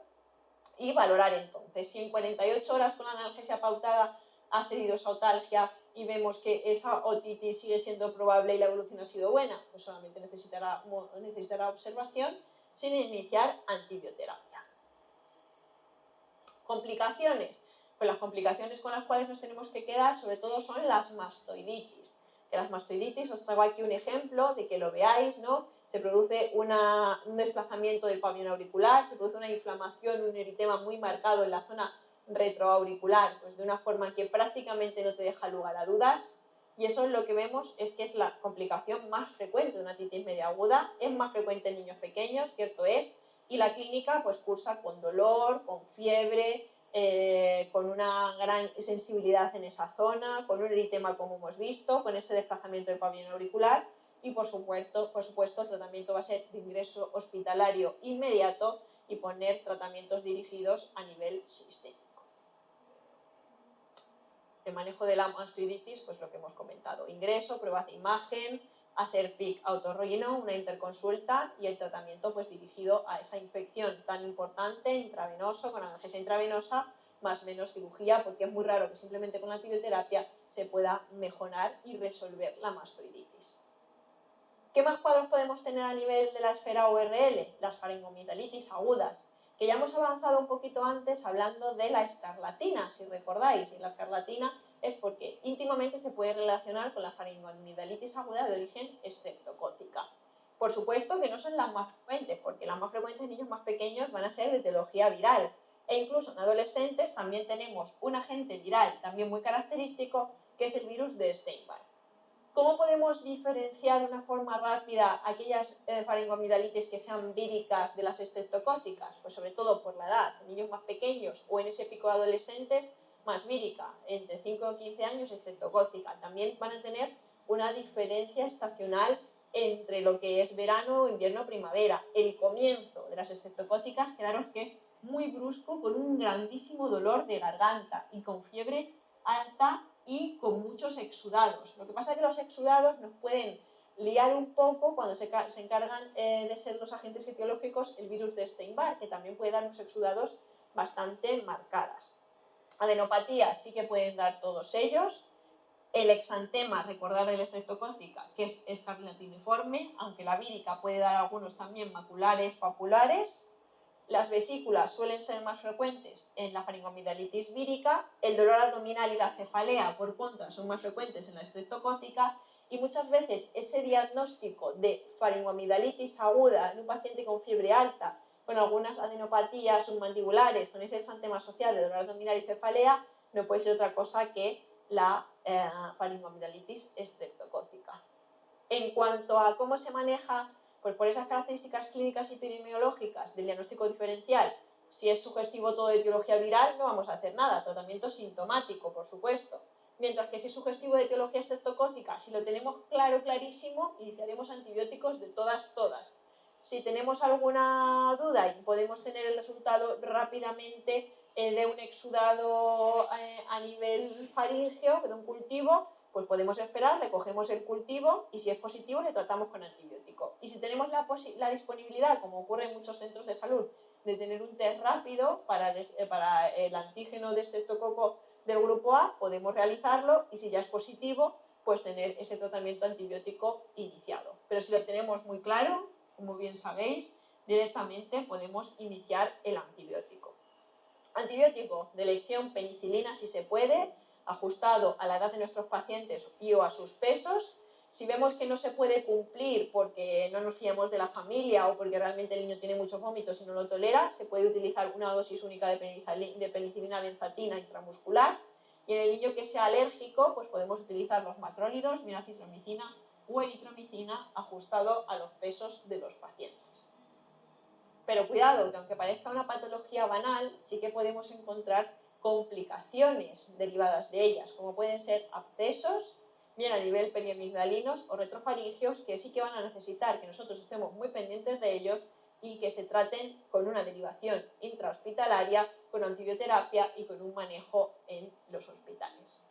y valorar entonces. Si en 48 horas con la analgesia pautada ha cedido esa otalgia y vemos que esa otitis sigue siendo probable y la evolución ha sido buena, pues solamente necesitará observación sin iniciar antibioterapia. Complicaciones. Pues las complicaciones con las cuales nos tenemos que quedar sobre todo son las mastoiditis. Que las mastoiditis, os traigo aquí un ejemplo de que lo veáis, ¿no? Se produce un desplazamiento del pabellón auricular, se produce una inflamación, un eritema muy marcado en la zona retroauricular, pues de una forma que prácticamente no te deja lugar a dudas, y eso lo que vemos es que es la complicación más frecuente de una otitis media aguda, es más frecuente en niños pequeños, cierto es, y la clínica pues cursa con dolor, con fiebre, con una gran sensibilidad en esa zona, con un eritema como hemos visto, con ese desplazamiento del pabellón auricular y por supuesto el tratamiento va a ser de ingreso hospitalario inmediato y poner tratamientos dirigidos a nivel sistémico. El manejo de la mastoiditis, pues lo que hemos comentado, ingreso, pruebas de imagen, hacer PIC a otorrino, una interconsulta y el tratamiento pues dirigido a esa infección tan importante, intravenoso, con analgesia intravenosa, más menos cirugía, porque es muy raro que simplemente con la antibioterapia se pueda mejorar y resolver la mastoiditis. ¿Qué más cuadros podemos tener a nivel de la esfera ORL? Las faringoamigdalitis agudas, que ya hemos avanzado un poquito antes hablando de la escarlatina, si recordáis, y la escarlatina es porque íntimamente se puede relacionar con la faringoamigdalitis aguda de origen estreptocócica. Por supuesto que no son las más frecuentes, porque las más frecuentes en niños más pequeños van a ser de etiología viral, e incluso en adolescentes también tenemos un agente viral también muy característico, que es el virus de Steinbach. ¿Cómo podemos diferenciar de una forma rápida aquellas faringoamigdalitis que sean víricas de las estreptocócicas? Pues sobre todo por la edad, en niños más pequeños o en ese pico de adolescentes, más vírica, entre 5 y 15 años estreptocócica. También van a tener una diferencia estacional entre lo que es verano, invierno, primavera. El comienzo de las estreptocócicas, quedaros que es muy brusco, con un grandísimo dolor de garganta y con fiebre alta y con muchos exudados. Lo que pasa es que los exudados nos pueden liar un poco cuando se encargan de ser los agentes etiológicos el virus de Steinbach, que también puede dar unos exudados bastante marcadas. Adenopatías sí que pueden dar todos ellos. El exantema, recordar de la estreptocócica, que es escarlatiniforme, aunque la vírica puede dar algunos también maculares, papulares. Las vesículas suelen ser más frecuentes en la faringoamigdalitis vírica, el dolor abdominal y la cefalea, por contra, son más frecuentes en la estreptocócica, y muchas veces ese diagnóstico de faringoamigdalitis aguda en un paciente con fiebre alta, con algunas adenopatías submandibulares, con ese exantema asociado de dolor abdominal y cefalea, no puede ser otra cosa que la faringoamigdalitis estreptocócica. En cuanto a cómo se maneja, pues por esas características clínicas y epidemiológicas del diagnóstico diferencial, Si es sugestivo todo de etiología viral, no vamos a hacer nada, tratamiento sintomático, por supuesto. Mientras que si es sugestivo de etiología estreptocócica, si lo tenemos claro, clarísimo, iniciaremos antibióticos de todas. Si tenemos alguna duda y podemos tener el resultado rápidamente de un exudado a nivel faríngeo, de un cultivo, pues podemos esperar, le cogemos el cultivo y si es positivo le tratamos con antibiótico. Y si tenemos la disponibilidad, como ocurre en muchos centros de salud, de tener un test rápido para el antígeno de estreptococo del grupo A, podemos realizarlo y si ya es positivo, pues tener ese tratamiento antibiótico iniciado. Pero si lo tenemos muy claro, como bien sabéis, directamente podemos iniciar el antibiótico. Antibiótico de elección penicilina si se puede, ajustado a la edad de nuestros pacientes y o a sus pesos. Si vemos que no se puede cumplir porque no nos fiamos de la familia o porque realmente el niño tiene muchos vómitos y no lo tolera, se puede utilizar una dosis única de penicilina benzatina intramuscular. Y en el niño que sea alérgico, pues podemos utilizar los macrólidos, miracitromicina o eritromicina, ajustado a los pesos de los pacientes. Pero cuidado, que aunque parezca una patología banal, sí que podemos encontrar complicaciones derivadas de ellas, como pueden ser abscesos, bien a nivel periamigdalinos o retrofaringios, que sí que van a necesitar que nosotros estemos muy pendientes de ellos y que se traten con una derivación intrahospitalaria, con antibioterapia y con un manejo en los hospitales.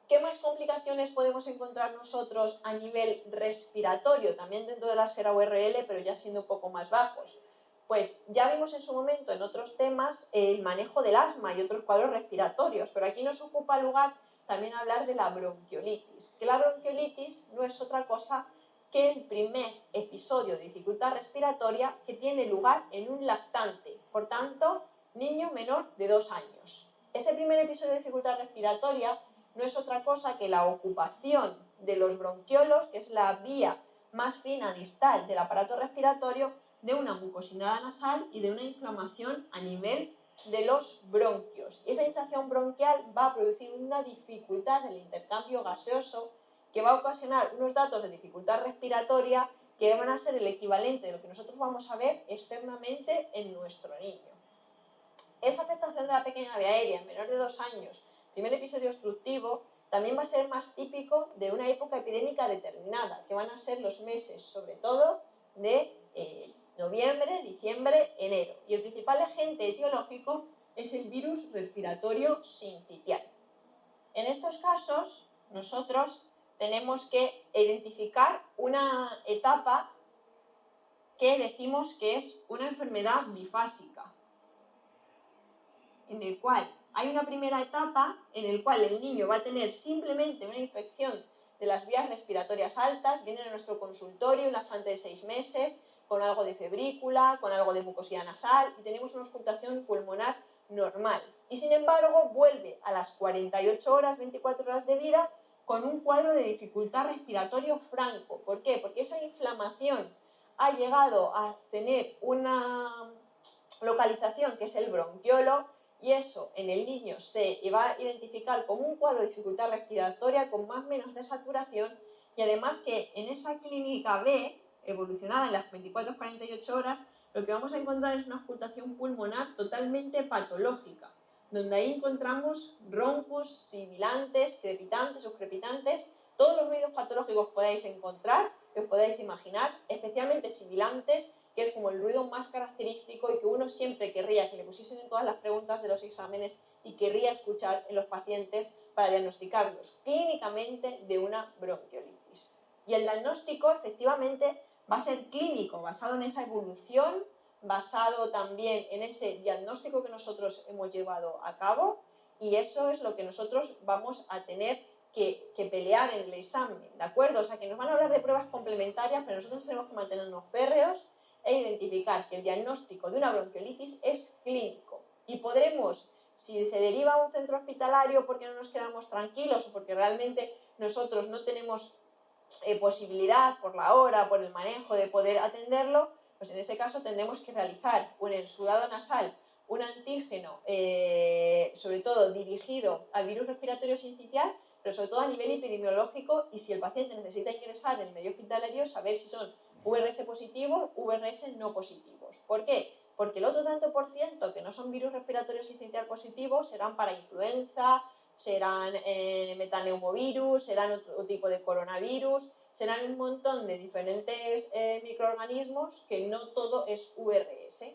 ¿Qué más complicaciones podemos encontrar nosotros a nivel respiratorio, también dentro de la esfera URL, pero ya siendo un poco más bajos? Pues ya vimos en su momento en otros temas el manejo del asma y otros cuadros respiratorios, pero aquí nos ocupa lugar también hablar de la bronquiolitis, que la bronquiolitis no es otra cosa que el primer episodio de dificultad respiratoria que tiene lugar en un lactante, por tanto, niño menor de 2 años. Ese primer episodio de dificultad respiratoria no es otra cosa que la ocupación de los bronquiolos, que es la vía más fina distal del aparato respiratorio, de una mucosidad nasal y de una inflamación a nivel de los bronquios. Y esa hinchazón bronquial va a producir una dificultad en el intercambio gaseoso que va a ocasionar unos datos de dificultad respiratoria que van a ser el equivalente de lo que nosotros vamos a ver externamente en nuestro niño. Esa afectación de la pequeña vía aérea en menor de 2 años, primer episodio obstructivo, también va a ser más típico de una época epidémica determinada, que van a ser los meses, sobre todo, de noviembre, diciembre, enero. Y el principal agente etiológico es el virus respiratorio sincitial. En estos casos, nosotros tenemos que identificar una etapa que decimos que es una enfermedad bifásica, en el cual hay una primera etapa en la cual el niño va a tener simplemente una infección de las vías respiratorias altas, viene a nuestro consultorio un lactante de 6 meses, con algo de febrícula, con algo de mucosidad nasal y tenemos una auscultación pulmonar normal. Y sin embargo vuelve a las 48 horas, 24 horas de vida con un cuadro de dificultad respiratorio franco. ¿Por qué? Porque esa inflamación ha llegado a tener una localización que es el bronquiolo, y eso en el niño se va a identificar como un cuadro de dificultad respiratoria con más o menos de saturación, y además que en esa clínica B, evolucionada en las 24-48 horas, lo que vamos a encontrar es una auscultación pulmonar totalmente patológica, donde ahí encontramos roncos, sibilantes, crepitantes, subcrepitantes, todos los ruidos patológicos que podáis encontrar, que os podáis imaginar, especialmente sibilantes, que es como el ruido más característico y que uno siempre querría que le pusiesen en todas las preguntas de los exámenes y querría escuchar en los pacientes para diagnosticarlos clínicamente de una bronquiolitis. Y el diagnóstico efectivamente va a ser clínico, basado en esa evolución, basado también en ese diagnóstico que nosotros hemos llevado a cabo, y eso es lo que nosotros vamos a tener que pelear en el examen, ¿de acuerdo? O sea, que nos van a hablar de pruebas complementarias, pero nosotros tenemos que mantenernos férreos e identificar que el diagnóstico de una bronquiolitis es clínico. Y podremos, si se deriva a un centro hospitalario porque no nos quedamos tranquilos o porque realmente nosotros no tenemos posibilidad por la hora, por el manejo de poder atenderlo, pues en ese caso tendremos que realizar un exudado nasal, un antígeno, sobre todo dirigido al virus respiratorio sincitial, pero sobre todo a nivel epidemiológico, y si el paciente necesita ingresar en el medio hospitalario, saber si son VRS positivos, VRS no positivos. ¿Por qué? porque el otro tanto por ciento que no son virus respiratorios sincitial positivos serán para influenza, serán metaneumovirus, serán otro tipo de coronavirus, serán un montón de diferentes microorganismos que no todo es VRS.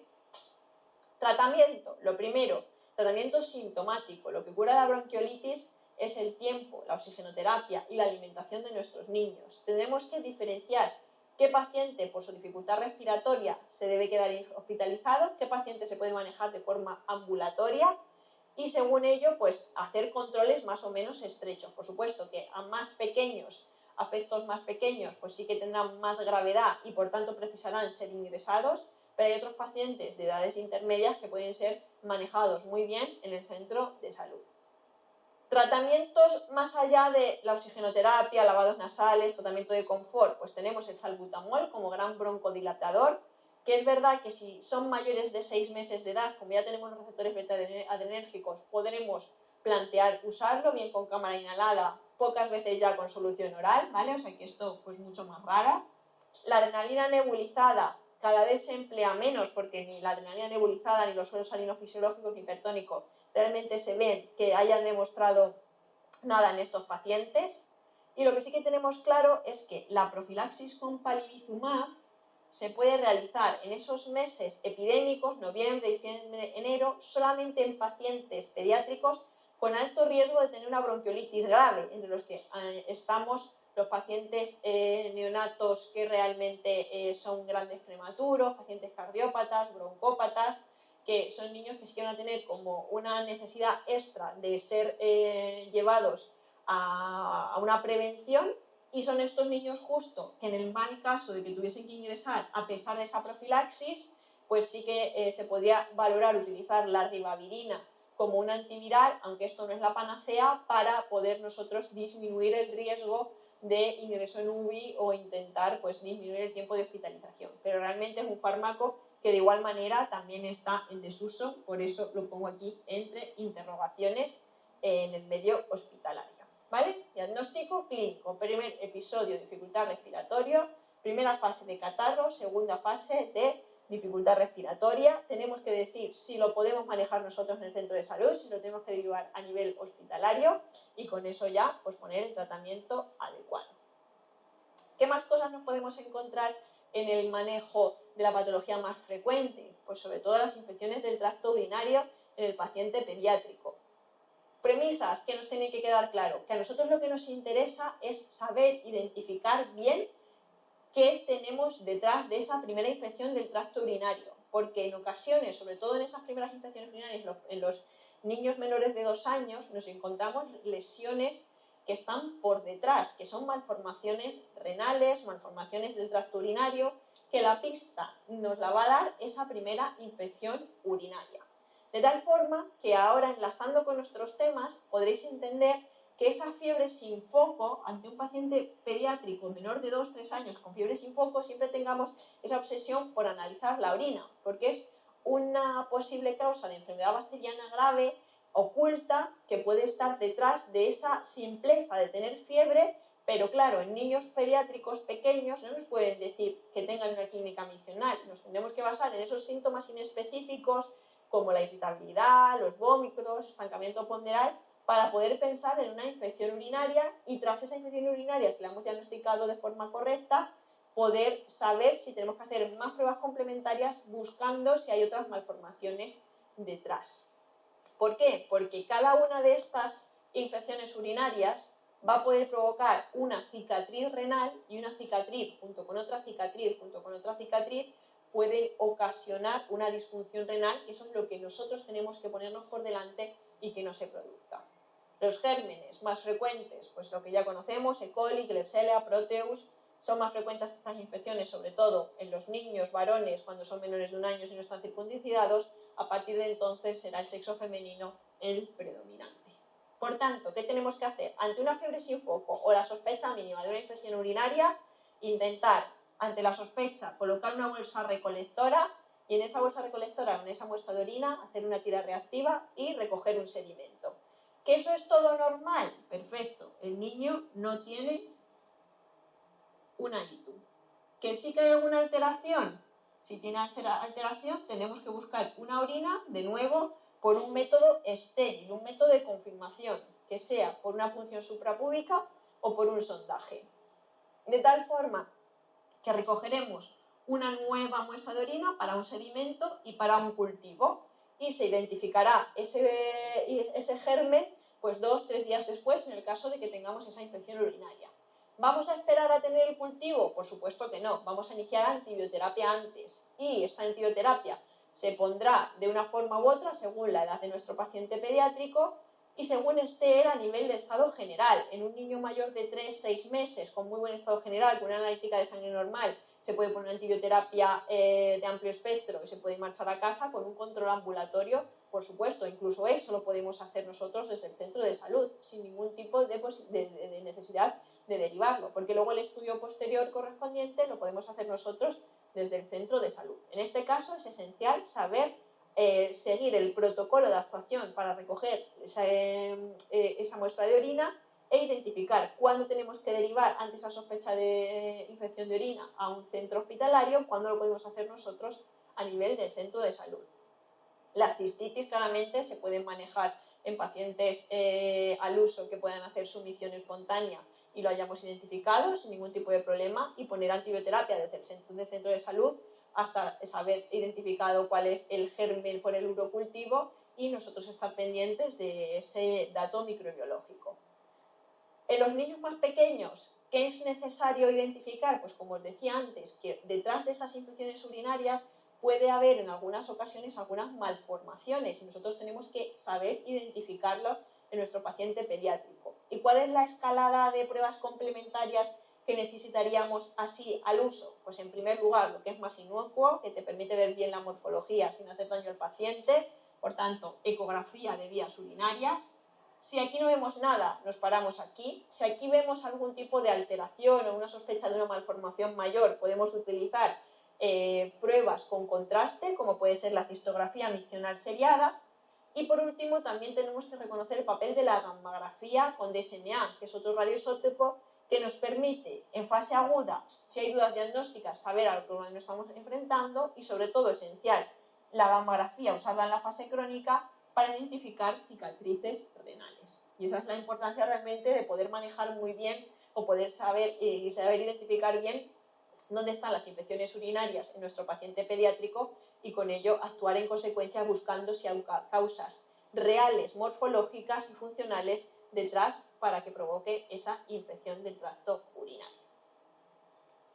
Tratamiento, lo primero, tratamiento sintomático. Lo que cura la bronquiolitis es el tiempo, la oxigenoterapia y la alimentación de nuestros niños. Tendremos que diferenciar qué paciente por su dificultad respiratoria se debe quedar hospitalizado, qué paciente se puede manejar de forma ambulatoria y según ello pues hacer controles más o menos estrechos. Por supuesto que a más pequeños, afectos más pequeños, pues sí que tendrán más gravedad y por tanto precisarán ser ingresados, pero hay otros pacientes de edades intermedias que pueden ser manejados muy bien en el centro de salud. Tratamientos más allá de la oxigenoterapia, lavados nasales, tratamiento de confort, pues tenemos el salbutamol como gran broncodilatador, que es verdad que si son mayores de 6 meses de edad, como ya tenemos los receptores beta-adrenérgicos, podremos plantear usarlo, bien con cámara inhalada, pocas veces ya con solución oral, ¿vale? O sea que esto pues mucho más rara. La adrenalina nebulizada cada vez se emplea menos porque ni la adrenalina nebulizada ni los suelos salinos fisiológicos ni hipertónicos realmente se ven que hayan demostrado nada en estos pacientes. Y lo que sí que tenemos claro es que la profilaxis con palivizumab se puede realizar en esos meses epidémicos, noviembre, diciembre, enero, solamente en pacientes pediátricos con alto riesgo de tener una bronquiolitis grave, entre los que estamos los pacientes neonatos que realmente son grandes prematuros, pacientes cardiópatas, broncópatas, que son niños que sí que van a tener como una necesidad extra de ser llevados a una prevención, y son estos niños justo que en el mal caso de que tuviesen que ingresar a pesar de esa profilaxis, pues sí que se podría valorar utilizar la ribavirina como un antiviral, aunque esto no es la panacea, para poder nosotros disminuir el riesgo de ingreso en UBI o intentar pues disminuir el tiempo de hospitalización. Pero realmente es un fármaco que de igual manera también está en desuso, por eso lo pongo aquí entre interrogaciones en el medio hospitalario. ¿Vale? Diagnóstico clínico, primer episodio, dificultad respiratoria, primera fase de catarro, segunda fase de dificultad respiratoria. Tenemos que decir si lo podemos manejar nosotros en el centro de salud, si lo tenemos que derivar a nivel hospitalario y con eso ya pues poner el tratamiento adecuado. ¿Qué más cosas nos podemos encontrar en el manejo de la patología más frecuente? Pues sobre todo las infecciones del tracto urinario en el paciente pediátrico. Premisas que nos tienen que quedar claro, que a nosotros lo que nos interesa es saber identificar bien qué tenemos detrás de esa primera infección del tracto urinario, porque en ocasiones, sobre todo en esas primeras infecciones urinarias en los niños menores de 2 años, nos encontramos lesiones que están por detrás, que son malformaciones renales, malformaciones del tracto urinario, que la pista nos la va a dar esa primera infección urinaria. De tal forma que ahora, enlazando con nuestros temas, podréis entender que esa fiebre sin foco, ante un paciente pediátrico menor de 2-3 años con fiebre sin foco, siempre tengamos esa obsesión por analizar la orina, porque es una posible causa de enfermedad bacteriana grave, oculta, que puede estar detrás de esa simpleza de tener fiebre, pero claro, en niños pediátricos pequeños no nos pueden decir que tengan una clínica misional, nos tendremos que basar en esos síntomas inespecíficos, como la irritabilidad, los vómitos, estancamiento ponderal, para poder pensar en una infección urinaria y tras esa infección urinaria, si la hemos diagnosticado de forma correcta, poder saber si tenemos que hacer más pruebas complementarias buscando si hay otras malformaciones detrás. ¿Por qué? Porque cada una de estas infecciones urinarias va a poder provocar una cicatriz renal y una cicatriz junto con otra cicatriz, pueden ocasionar una disfunción renal, y eso es lo que nosotros tenemos que ponernos por delante y que no se produzca. Los gérmenes más frecuentes, pues lo que ya conocemos, E. coli, Klebsiella, Proteus, son más frecuentes estas infecciones, sobre todo en los niños varones cuando son menores de 1 año y no están circuncidados. A partir de entonces será el sexo femenino el predominante. Por tanto, ¿qué tenemos que hacer? Ante una fiebre sin foco o la sospecha mínima de una infección urinaria, intentar, ante la sospecha, colocar una bolsa recolectora y en esa bolsa recolectora, en esa muestra de orina, hacer una tira reactiva y recoger un sedimento. ¿Que eso es todo normal? Perfecto. El niño no tiene una ITU. ¿Que sí que hay alguna alteración? Si tiene alteración, tenemos que buscar una orina, de nuevo, por un método estéril, un método de confirmación, que sea por una punción suprapúbica o por un sondaje. De tal forma que recogeremos una nueva muestra de orina para un sedimento y para un cultivo, y se identificará ese germen pues 2-3 días después en el caso de que tengamos esa infección urinaria. ¿Vamos a esperar a tener el cultivo? Por supuesto que no, vamos a iniciar antibioterapia antes, y esta antibioterapia se pondrá de una forma u otra según la edad de nuestro paciente pediátrico y según esté a nivel de estado general. En un niño mayor de 3-6 meses con muy buen estado general, con una analítica de sangre normal, se puede poner antibioterapia de amplio espectro y se puede marchar a casa con un control ambulatorio, por supuesto. Incluso eso lo podemos hacer nosotros desde el centro de salud, sin ningún tipo de necesidad de derivarlo, porque luego el estudio posterior correspondiente lo podemos hacer nosotros desde el centro de salud. En este caso es esencial saber seguir el protocolo de actuación para recoger esa muestra de orina e identificar cuándo tenemos que derivar ante esa sospecha de infección de orina a un centro hospitalario, cuándo lo podemos hacer nosotros a nivel del centro de salud. Las cistitis claramente se pueden manejar en pacientes al uso que puedan hacer sumisión espontánea y lo hayamos identificado sin ningún tipo de problema, y poner antibioterapia desde el centro de salud hasta haber identificado cuál es el germen por el urocultivo y nosotros estar pendientes de ese dato microbiológico. En los niños más pequeños, ¿qué es necesario identificar? Pues como os decía antes, que detrás de esas infecciones urinarias puede haber en algunas ocasiones algunas malformaciones y nosotros tenemos que saber identificarlo en nuestro paciente pediátrico. ¿Y cuál es la escalada de pruebas complementarias que necesitaríamos así al uso? Pues en primer lugar, lo que es más inocuo, que te permite ver bien la morfología sin hacer daño al paciente, por tanto, ecografía de vías urinarias. Si aquí no vemos nada, nos paramos aquí. Si aquí vemos algún tipo de alteración o una sospecha de una malformación mayor, podemos utilizar pruebas con contraste, como puede ser la cistografía miccional seriada. Y por último, también tenemos que reconocer el papel de la gammagrafía con DSMA, que es otro radioisótopo que nos permite, en fase aguda, si hay dudas diagnósticas, saber a lo que nos estamos enfrentando, y sobre todo, esencial, la gammagrafía, usarla en la fase crónica para identificar cicatrices renales. Y esa es la importancia realmente de poder manejar muy bien o poder saber identificar bien dónde están las infecciones urinarias en nuestro paciente pediátrico y con ello actuar en consecuencia buscando si hay causas reales, morfológicas y funcionales detrás para que provoque esa infección del tracto urinario.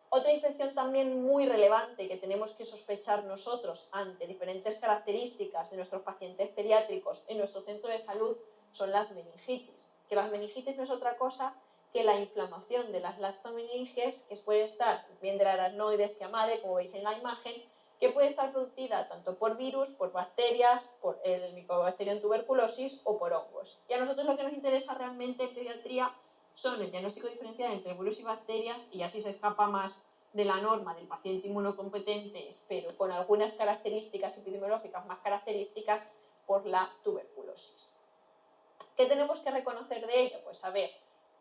Otra infección también muy relevante que tenemos que sospechar nosotros ante diferentes características de nuestros pacientes pediátricos en nuestro centro de salud son las meningitis. Que las meningitis no es otra cosa que la inflamación de las lactomeninges, que puede estar bien de la aracnoides que a madre, como veis en la imagen, que puede estar producida tanto por virus, por bacterias, por el Mycobacterium tuberculosis o por hongos. Y a nosotros lo que nos interesa realmente en pediatría son el diagnóstico diferencial entre virus y bacterias, y así se escapa más de la norma del paciente inmunocompetente, pero con algunas características epidemiológicas más características por la tuberculosis. ¿Qué tenemos que reconocer de ello? Pues saber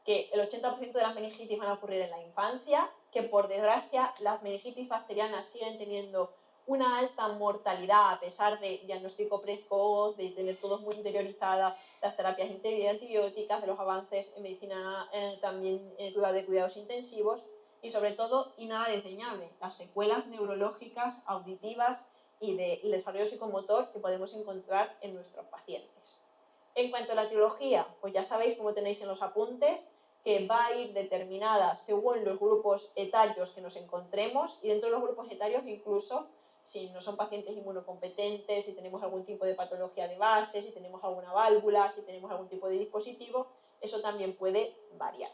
que el 80% de las meningitis van a ocurrir en la infancia, que por desgracia las meningitis bacterianas siguen teniendo una alta mortalidad a pesar de diagnóstico precoz, de tener todos muy interiorizadas las terapias antibióticas, de los avances en medicina también de cuidados intensivos, y sobre todo, y nada desdeñable, las secuelas neurológicas, auditivas y del desarrollo psicomotor que podemos encontrar en nuestros pacientes. En cuanto a la etiología, pues ya sabéis, como tenéis en los apuntes, que va a ir determinada según los grupos etarios que nos encontremos, y dentro de los grupos etarios incluso si no son pacientes inmunocompetentes, si tenemos algún tipo de patología de base, si tenemos alguna válvula, si tenemos algún tipo de dispositivo, eso también puede variar.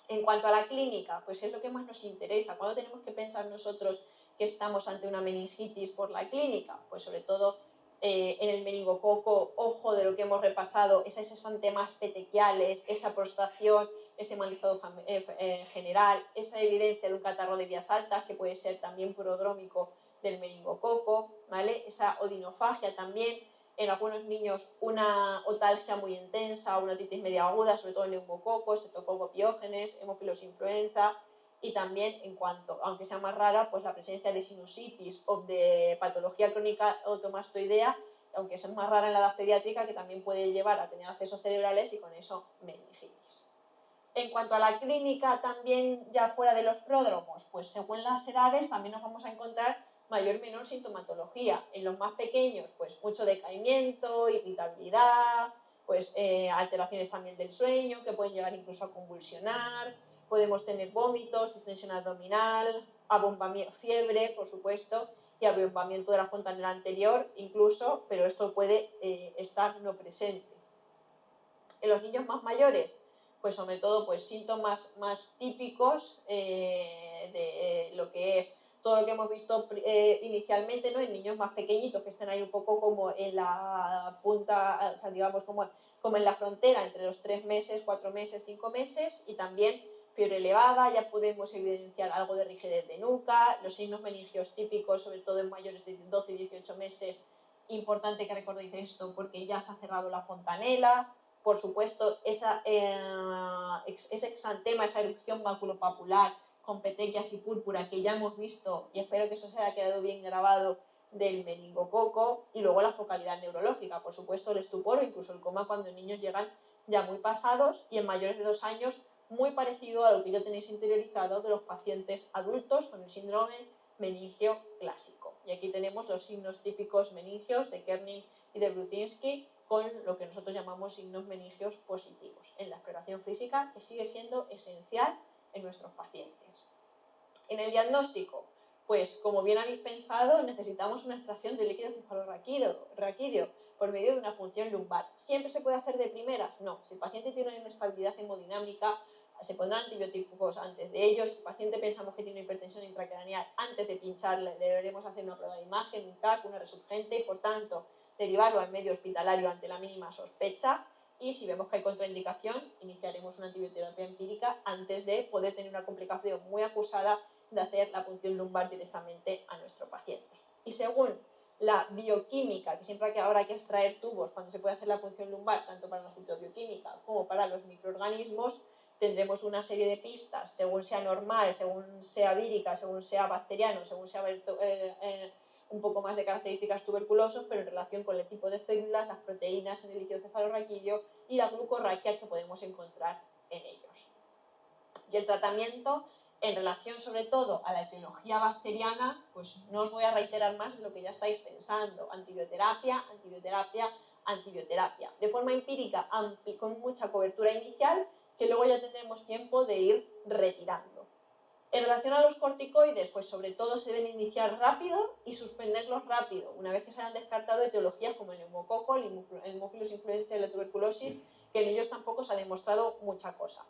En cuanto a la clínica, pues es lo que más nos interesa. ¿Cuándo tenemos que pensar nosotros que estamos ante una meningitis por la clínica? Pues sobre todo en el meningococo, ojo de lo que hemos repasado, esos exantemas petequiales, esa prostración, ese mal estado general, esa evidencia de un catarro de vías altas, que puede ser también prodrómico del meningococo, ¿vale? Esa odinofagia también, en algunos niños una otalgia muy intensa, una otitis media aguda, sobre todo en neumococos, streptococcus pyogenes, hemofilos influenza, y también en cuanto, aunque sea más rara, pues la presencia de sinusitis o de patología crónica automastoidea, aunque es más rara en la edad pediátrica, que también puede llevar a tener accesos cerebrales y con eso meningitis. En cuanto a la clínica, también ya fuera de los pródromos, pues según las edades también nos vamos a encontrar mayor o menor sintomatología. En los más pequeños, pues mucho decaimiento, irritabilidad, pues alteraciones también del sueño, que pueden llegar incluso a convulsionar, podemos tener vómitos, distensión abdominal, abombamiento, fiebre, por supuesto, y abombamiento de la fontanela anterior incluso, pero esto puede estar no presente. En los niños más mayores, pues sobre todo pues síntomas más típicos de lo que es todo lo que hemos visto inicialmente, ¿no? En niños más pequeñitos que estén ahí un poco como en la punta, o sea, digamos como en la frontera entre los 3 meses, 4 meses, 5 meses, y también fiebre elevada, ya podemos evidenciar algo de rigidez de nuca, los signos meningios típicos, sobre todo en mayores de 12 y 18 meses, importante que recordéis esto porque ya se ha cerrado la fontanela, por supuesto, ese exantema, esa erupción maculopapular con petequias y púrpura que ya hemos visto, y espero que eso se haya quedado bien grabado, del meningococo, y luego la focalidad neurológica, por supuesto el estupor o incluso el coma cuando niños llegan ya muy pasados, y en mayores de 2 años muy parecido a lo que ya tenéis interiorizado de los pacientes adultos con el síndrome meningio clásico. Y aquí tenemos los signos típicos meningios de Kernin y de Brusinski, con lo que nosotros llamamos signos meningios positivos en la exploración física, que sigue siendo esencial en nuestros pacientes. En el diagnóstico, pues como bien habéis pensado, necesitamos una extracción de líquido cefalorraquídeo por medio de una punción lumbar. ¿Siempre se puede hacer de primeras? No. Si el paciente tiene una inestabilidad hemodinámica, se pondrán antibióticos antes de ellos. Si el paciente pensamos que tiene una hipertensión intracraneal, antes de pincharle deberemos hacer una prueba de imagen, un TAC, una resurgente, y por tanto derivarlo al medio hospitalario ante la mínima sospecha, y si vemos que hay contraindicación, iniciaremos una antibioterapia empírica antes de poder tener una complicación muy acusada de hacer la punción lumbar directamente a nuestro paciente. Y según la bioquímica, que siempre habrá que extraer tubos cuando se puede hacer la punción lumbar, tanto para la bioquímica como para los microorganismos, tendremos una serie de pistas, según sea normal, según sea vírica, según sea bacteriano, según sea un poco más de características tuberculosas, pero en relación con el tipo de células, las proteínas en el líquido cefalorraquídeo y la glucorraquia que podemos encontrar en ellos. Y el tratamiento, en relación sobre todo a la etiología bacteriana, pues no os voy a reiterar más de lo que ya estáis pensando: antibioterapia, antibioterapia, antibioterapia, de forma empírica, con mucha cobertura inicial, que luego ya tendremos tiempo de ir retirando. En relación a los corticoides, pues sobre todo se deben iniciar rápido y suspenderlos rápido, una vez que se hayan descartado etiologías como el neumococo, el Haemophilus influenzae y la tuberculosis, que en ellos tampoco se ha demostrado mucha cosa.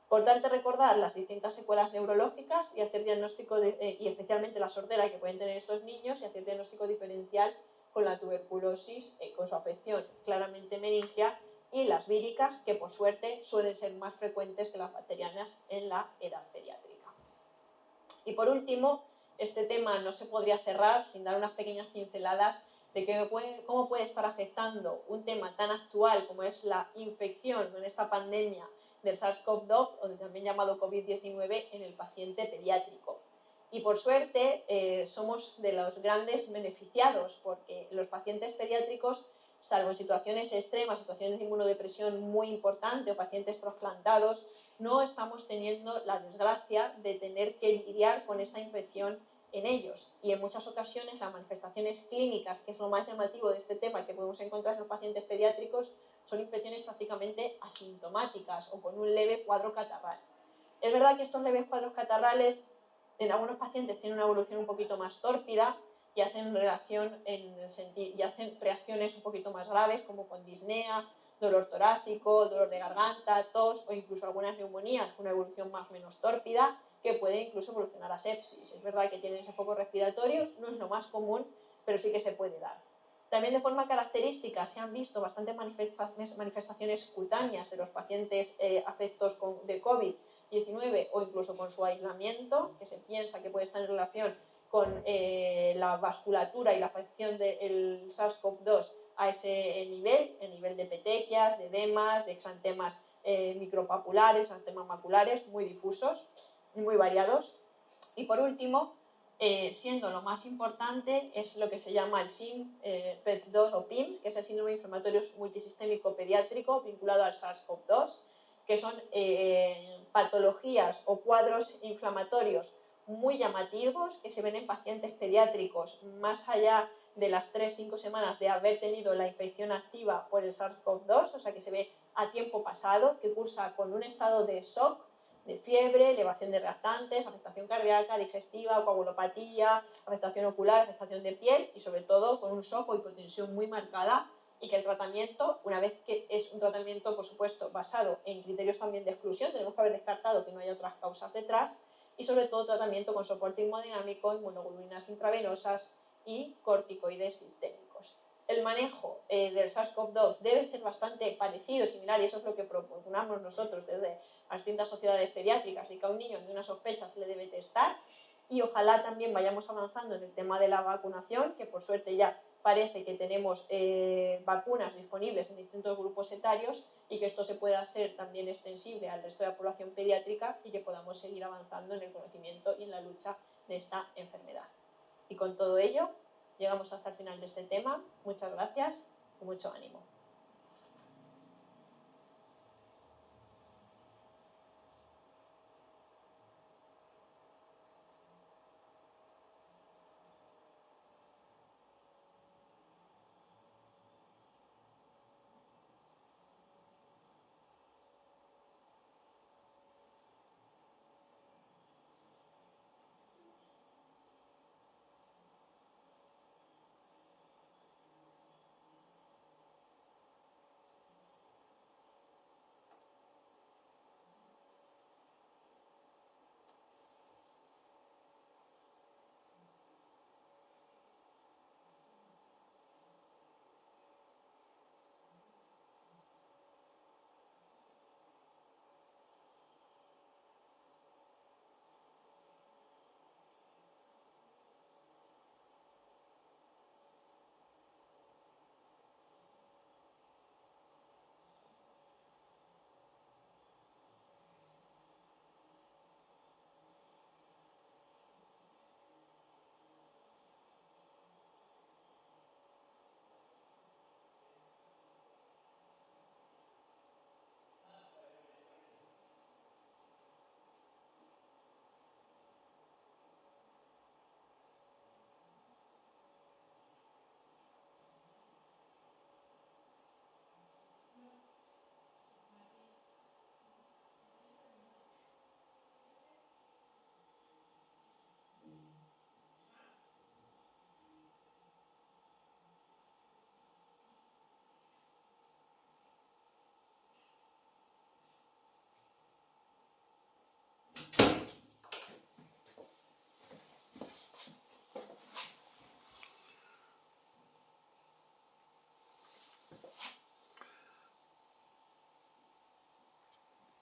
Importante recordar las distintas secuelas neurológicas y hacer diagnóstico, y especialmente la sordera que pueden tener estos niños, y hacer diagnóstico diferencial con la tuberculosis, con su afección claramente meningia, y las víricas, que por suerte suelen ser más frecuentes que las bacterianas en la edad pediátrica. Y por último, este tema no se podría cerrar sin dar unas pequeñas pinceladas de cómo puede estar afectando un tema tan actual como es la infección en esta pandemia del SARS-CoV-2, o también llamado COVID-19, en el paciente pediátrico. Y por suerte somos de los grandes beneficiados, porque los pacientes pediátricos, salvo en situaciones extremas, situaciones de inmunodepresión muy importante o pacientes trasplantados, no estamos teniendo la desgracia de tener que lidiar con esta infección en ellos. Y en muchas ocasiones las manifestaciones clínicas, que es lo más llamativo de este tema que podemos encontrar en los pacientes pediátricos, son infecciones prácticamente asintomáticas o con un leve cuadro catarral. Es verdad que estos leves cuadros catarrales en algunos pacientes tienen una evolución un poquito más tórpida y hacen reacciones un poquito más graves, como con disnea, dolor torácico, dolor de garganta, tos o incluso algunas neumonías con una evolución más o menos tórpida, que puede incluso evolucionar a sepsis. Es verdad que tienen ese foco respiratorio, no es lo más común, pero sí que se puede dar. También de forma característica se han visto bastantes manifestaciones cutáneas de los pacientes afectos de COVID-19 o incluso con su aislamiento, que se piensa que puede estar en relación con la vasculatura y la afección del SARS-CoV-2 a ese nivel, el nivel de petequias, de edemas, de exantemas micropapulares, exantemas maculares muy difusos. muy variados. Y por último, siendo lo más importante, es lo que se llama el SIMPED2 o PIMS, que es el síndrome inflamatorio multisistémico pediátrico vinculado al SARS-CoV-2, que son patologías o cuadros inflamatorios muy llamativos que se ven en pacientes pediátricos más allá de las 3-5 semanas de haber tenido la infección activa por el SARS-CoV-2, o sea que se ve a tiempo pasado, que cursa con un estado de shock, de fiebre, elevación de reactantes, afectación cardíaca, digestiva, coagulopatía, afectación ocular, afectación de piel y sobre todo con un shock o hipotensión muy marcada, y que el tratamiento, una vez que es un tratamiento, por supuesto, basado en criterios también de exclusión, tenemos que haber descartado que no haya otras causas detrás, y sobre todo tratamiento con soporte hemodinámico, inmunoglobulinas intravenosas y corticoides sistémicos. El manejo del SARS-CoV-2 debe ser bastante parecido, similar, y eso es lo que proponemos nosotros desde las distintas sociedades pediátricas, y que a un niño de una sospecha se le debe testar, y ojalá también vayamos avanzando en el tema de la vacunación, que por suerte ya parece que tenemos vacunas disponibles en distintos grupos etarios, y que esto se pueda hacer también extensible al resto de la población pediátrica y que podamos seguir avanzando en el conocimiento y en la lucha de esta enfermedad. Y con todo ello, llegamos hasta el final de este tema. Muchas gracias y mucho ánimo.